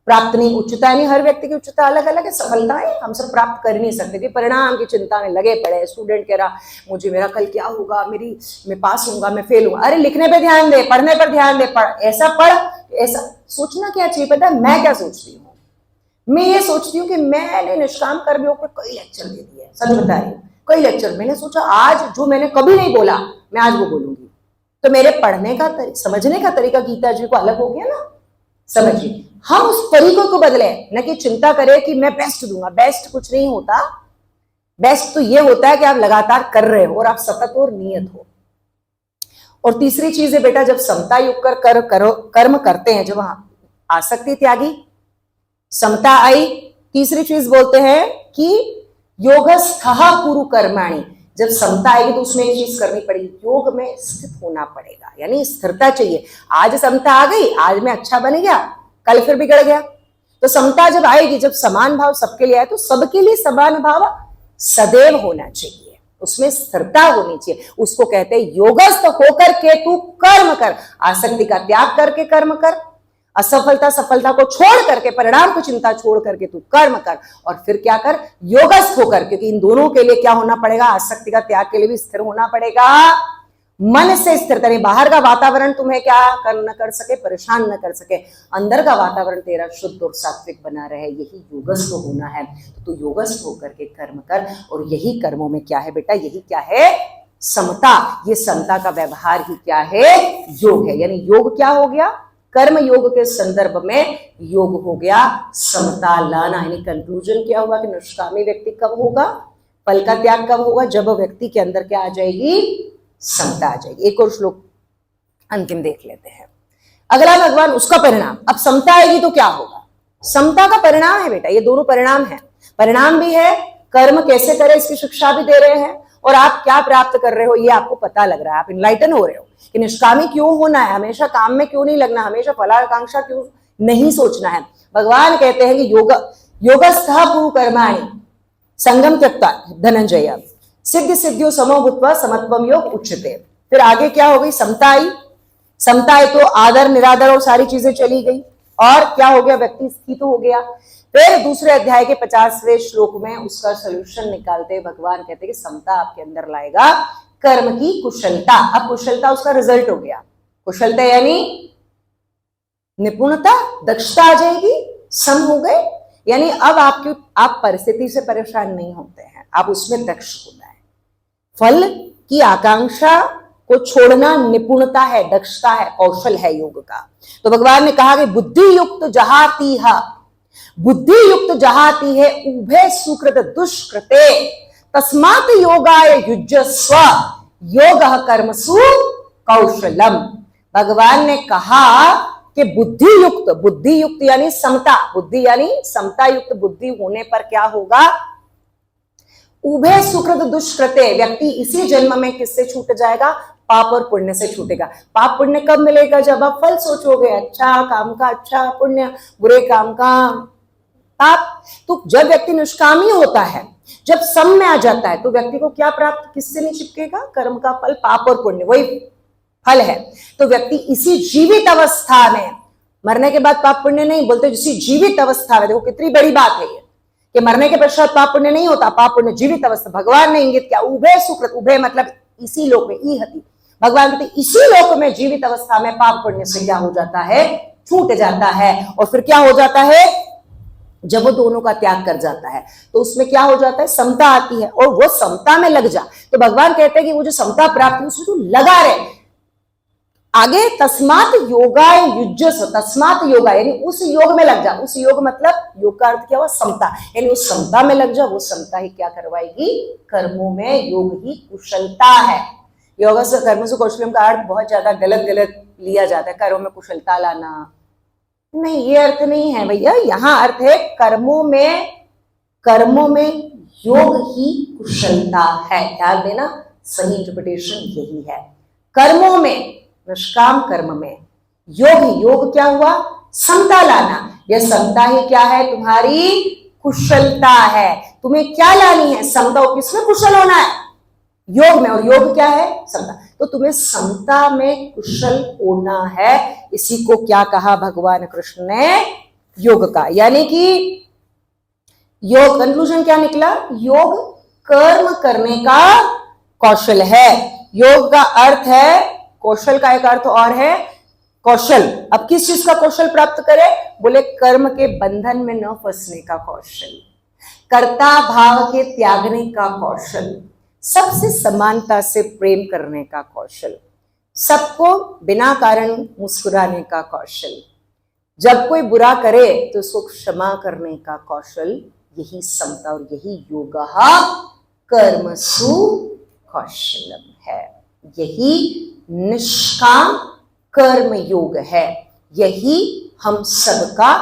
प्राप्त नहीं। उच्चता नहीं, हर व्यक्ति की उच्चता अलग अलग है, सफलताएं हम सब प्राप्त कर नहीं सकते। परिणाम की चिंता में लगे पड़े। स्टूडेंट कह रहा मुझे मेरा कल क्या होगा, मैं पास होऊंगा, मैं फेल होऊंगा। अरे लिखने पे ध्यान दे, पढ़ने पर ध्यान दे, ऐसा पढ़, ऐसा सोचना क्या चाहिए पता है। मैं क्या सोचती हूँ, मैं ये सोचती हूँ कि मैंने निष्काम कर्मियों को कई लेक्चर दे दिए, सच बता रही हूँ, कई लेक्चर। मैंने सोचा आज जो मैंने कभी नहीं बोला मैं आज वो बोलूंगी, तो मेरे पढ़ने का समझने का तरीका गीता जी को अलग हो गया ना। समझिए, हम उस तरीकों को बदले, न कि चिंता करें कि मैं बेस्ट दूंगा। बेस्ट कुछ नहीं होता, बेस्ट तो ये होता है कि आप लगातार कर रहे हो और आप सतत और नियत हो। और तीसरी चीज है बेटा, जब समता युक्त कर्म करते हैं, जब वहां आसक्ति त्यागी, समता आई। तीसरी चीज बोलते हैं कि योगस्थः कुरु कर्माणि। जब समता आएगी तो उसमें एक चीज करनी पड़ेगी, योग में स्थित होना पड़ेगा, यानी स्थिरता चाहिए। आज समता आ गई, आज मैं अच्छा बन गया, कल फिर बिगड़ गया। तो समता जब आएगी, जब समान भाव सबके लिए आए, तो सबके लिए समान भाव सदैव होना चाहिए, उसमें स्थिरता होनी चाहिए। उसको कहते हैं योगस्थ होकर के तू कर्म कर, आसक्ति का त्याग करके कर्म कर, असफलता सफलता को छोड़ करके, परिणाम की चिंता छोड़ करके तू कर्म कर। और फिर क्या कर, योगस्थ होकर, क्योंकि इन दोनों के लिए क्या होना पड़ेगा, आसक्ति का त्याग के लिए भी स्थिर होना पड़ेगा, मन से स्थिरता, नहीं बाहर का वातावरण तुम्हें क्या न कर सके, परेशान न कर सके, अंदर का वातावरण तेरा शुद्ध और सात्विक बना रहे, यही योगस्थ होना है। तो तू योगस्थ होकर के कर्म कर, और यही कर्मों में क्या है बेटा, यही क्या है, समता। ये समता का व्यवहार ही क्या है, योग है। यानी योग क्या हो गया, कर्म योग के संदर्भ में योग हो गया समता लाना। यानी कंक्लूजन क्या हुआ कि निष्कामी व्यक्ति कब होगा, फल का त्याग कब होगा, जब व्यक्ति के अंदर क्या आ जाएगी, समता आ जाएगी। एक और श्लोक अंतिम देख लेते हैं। अगला भगवान उसका परिणाम, अब समता आएगी तो क्या होगा, समता का परिणाम है बेटा, ये दोनों परिणाम है, परिणाम भी है, कर्म कैसे करें इसकी शिक्षा भी दे रहे हैं, और आप क्या प्राप्त कर रहे हो ये आपको पता लग रहा है, आप इनलाइटन हो रहे हो कि निष्कामी क्यों होना है, हमेशा काम में क्यों नहीं लगना, हमेशा फलाकांक्षा क्यों नहीं सोचना है। भगवान कहते हैं कि योगस्थः कुरु कर्माणि संगम त्यक्त्वा धनंजय सिद्धि सिद्धियों समो भूत्वा समत्वम योग उच्यते। फिर आगे क्या हो गई, समता आई, समता आई तो आदर निरादर और सारी चीजें चली गई, और क्या हो गया, व्यक्ति स्थित हो गया। फिर दूसरे अध्याय के 50वें श्लोक में उसका सोल्यूशन निकालते भगवान कहते हैं कि समता आपके अंदर लाएगा कर्म की कुशलता। अब कुशलता उसका रिजल्ट हो गया, कुशलता यानी निपुणता, दक्षता आ जाएगी, सम हो गए, यानी अब आप परिस्थिति से परेशान नहीं होते हैं, आप उसमें दक्ष होना है। फल की आकांक्षा को छोड़ना निपुणता है, दक्षता है, कौशल है योग का। तो भगवान ने कहा कि बुद्धि युक्त जहाती है उभे सुकृत दुष्कृते तस्मात् योगाय युज्यस्व योगः कर्मसु कौशलम। भगवान ने कहा कि बुद्धि युक्त यानी समता, बुद्धि यानी समता युक्त बुद्धि होने पर क्या होगा, उभय सुकृत दुष्कृते, व्यक्ति इसी जन्म में किससे छूट जाएगा, पाप और पुण्य से छूटेगा। पाप पुण्य कब मिलेगा, जब आप फल सोचोगे, अच्छा काम का अच्छा पुण्य, बुरे काम का पाप। तो जब व्यक्ति निष्कामी होता है, जब सम में आ जाता है, तो व्यक्ति को क्या प्राप्त, किससे नहीं चिपकेगा, कर्म का फल, पाप और पुण्य वही फल है। तो व्यक्ति इसी जीवित अवस्था में, मरने के बाद पाप पुण्य नहीं बोलते, जिसी जीवित अवस्था में, देखो कितनी बड़ी बात है ये कि मरने के पश्चात पाप पुण्य नहीं होता, पाप पुण्य जीवित अवस्था। भगवान ने इंगित किया उभय सुकृत, उभय मतलब इसी लोक में, ईहति, भगवान कहते इसी लोक में जीवित अवस्था में पाप पुण्य से क्या हो जाता है, छूट जाता है। और फिर क्या हो जाता है, जब वो दोनों का त्याग कर जाता है तो उसमें क्या हो जाता है, समता आती है, और वो समता में लग जा। तो भगवान कहते हैं कि वो जो समता प्राप्त हुई उसमें तू लगा रहे। आगे तस्मात योगाय युज्यस्व, तस्मात योगा यानी उस योग में लग जा, उस योग मतलब योग का अर्थ क्या हुआ, समता, यानी उस समता में लग जा। वो समता ही क्या करवाएगी, कर्मों में योग ही कुशलता है। योग से कर्म से कौशलम का अर्थ बहुत ज्यादा गलत लिया जाता है, कर्मों में कुशलता लाना, नहीं ये अर्थ नहीं है भैया। यहाँ अर्थ है कर्मों में योग ही कुशलता है। ध्यान देना, सही इंटरप्रिटेशन यही है। कर्मों में, निष्काम कर्म में योग क्या हुआ, समता लाना। यह समता ही क्या है, तुम्हारी कुशलता है। तुम्हें क्या लानी है, समता। किसमें कुशल होना है, योग में, और योग क्या है, समता। तो तुम्हें समता में कुशल होना है। इसी को क्या कहा भगवान कृष्ण ने, योग का। यानी कि योग, कंक्लूजन क्या निकला, योग कर्म करने का कौशल है। योग का अर्थ है, कौशल का एक अर्थ और है कौशल। अब किस चीज का कौशल प्राप्त करें, बोले कर्म के बंधन में न फंसने का कौशल, कर्ता भाव के त्यागने का कौशल, सबसे समानता से प्रेम करने का कौशल, सबको बिना कारण मुस्कुराने का कौशल, जब कोई बुरा करे तो उसको क्षमा करने का कौशल, यही समता और यही योगः कर्मसु कौशलम है। यही निष्काम कर्म योग है। यही हम सबका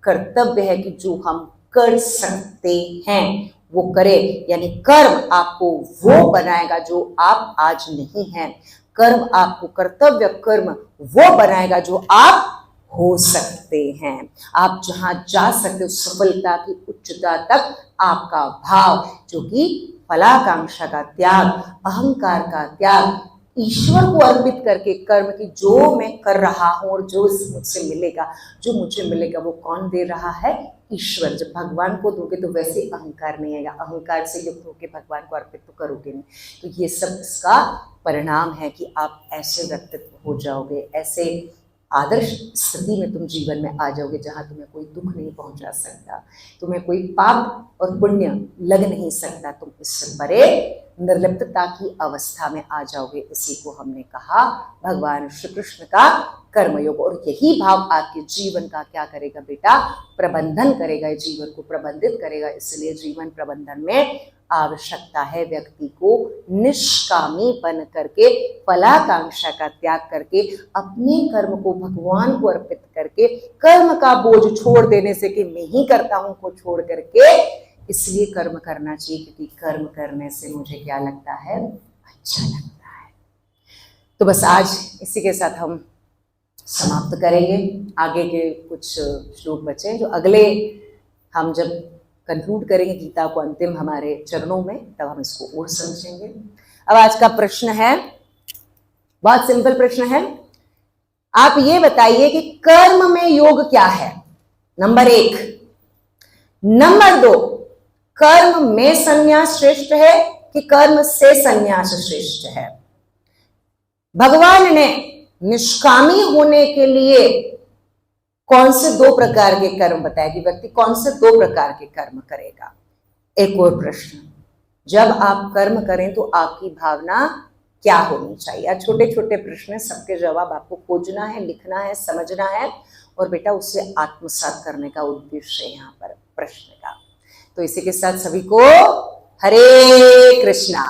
कर्तव्य है कि जो हम कर सकते हैं वो करें। यानी कर्म आपको वो बनाएगा जो आप आज नहीं हैं। कर्म आपको, कर्तव्य कर्म वो बनाएगा जो आप हो सकते हैं। आप जहां जा सकते हो सफलता की उच्चता तक, आपका भाव जो कि फलाकांक्षा का त्याग, अहंकार का त्याग, ईश्वर को अर्पित करके कर्म की जो मैं कर रहा हूं और जो मुझसे मिलेगा, जो मुझे मिलेगा वो कौन दे रहा है? ईश्वर। जब भगवान को दोगे तो वैसे अहंकार नहीं आएगा, अहंकार से युक्त होकर भगवान को अर्पित तो करोगे नहीं। तो ये सब इसका परिणाम है कि आप ऐसे व्यक्तित्व हो जाओगे, ऐसे आदर्श स्थिति में तुम जीवन में आ जाओगे जहां तुम्हें कोई दुख नहीं पहुंचा सकता, तुम्हें कोई पाप और पुण्य लग नहीं सकता, तुम इससे परे निर्लिप्तता की अवस्था में आ जाओगे। इसी को हमने कहा भगवान श्री कृष्ण का कर्मयोग। और यही भाव आपके जीवन का क्या करेगा बेटा? प्रबंधन करेगा, जीवन को प्रबंधित करेगा। इसलिए जीवन प्रबंधन में आवश्यकता है व्यक्ति को निष्कामी बन करके, फलाकांक्षा का त्याग करके, अपने कर्म को भगवान को अर्पित करके, कर्म का बोझ छोड़ देने से कि मैं ही करता हूं को छोड़ करके इसलिए कर्म करना चाहिए क्योंकि कर्म करने से मुझे क्या लगता है? अच्छा लगता है। तो बस आज इसी के साथ हम समाप्त करेंगे। आगे के कुछ श्लोक बचे जो अगले हम जब कंक्लूड करेंगे गीता को अंतिम हमारे चरणों में, तब हम इसको और समझेंगे। अब आज का प्रश्न है, बहुत सिंपल प्रश्न है। आप ये बताइए कि कर्म में योग क्या है? नंबर 1। नंबर 2, कर्म में संन्यास श्रेष्ठ है कि कर्म से संन्यास श्रेष्ठ है? भगवान ने निष्कामी होने के लिए कौन से 2 प्रकार के कर्म बताया कि व्यक्ति कौन से 2 प्रकार के कर्म करेगा? एक और प्रश्न, जब आप कर्म करें तो आपकी भावना क्या होनी चाहिए? छोटे छोटे प्रश्न, सबके जवाब आपको खोजना है, लिखना है, समझना है और बेटा उससे आत्मसात करने का उद्देश्य है यहाँ पर प्रश्न का। तो इसी के साथ सभी को हरे कृष्णा।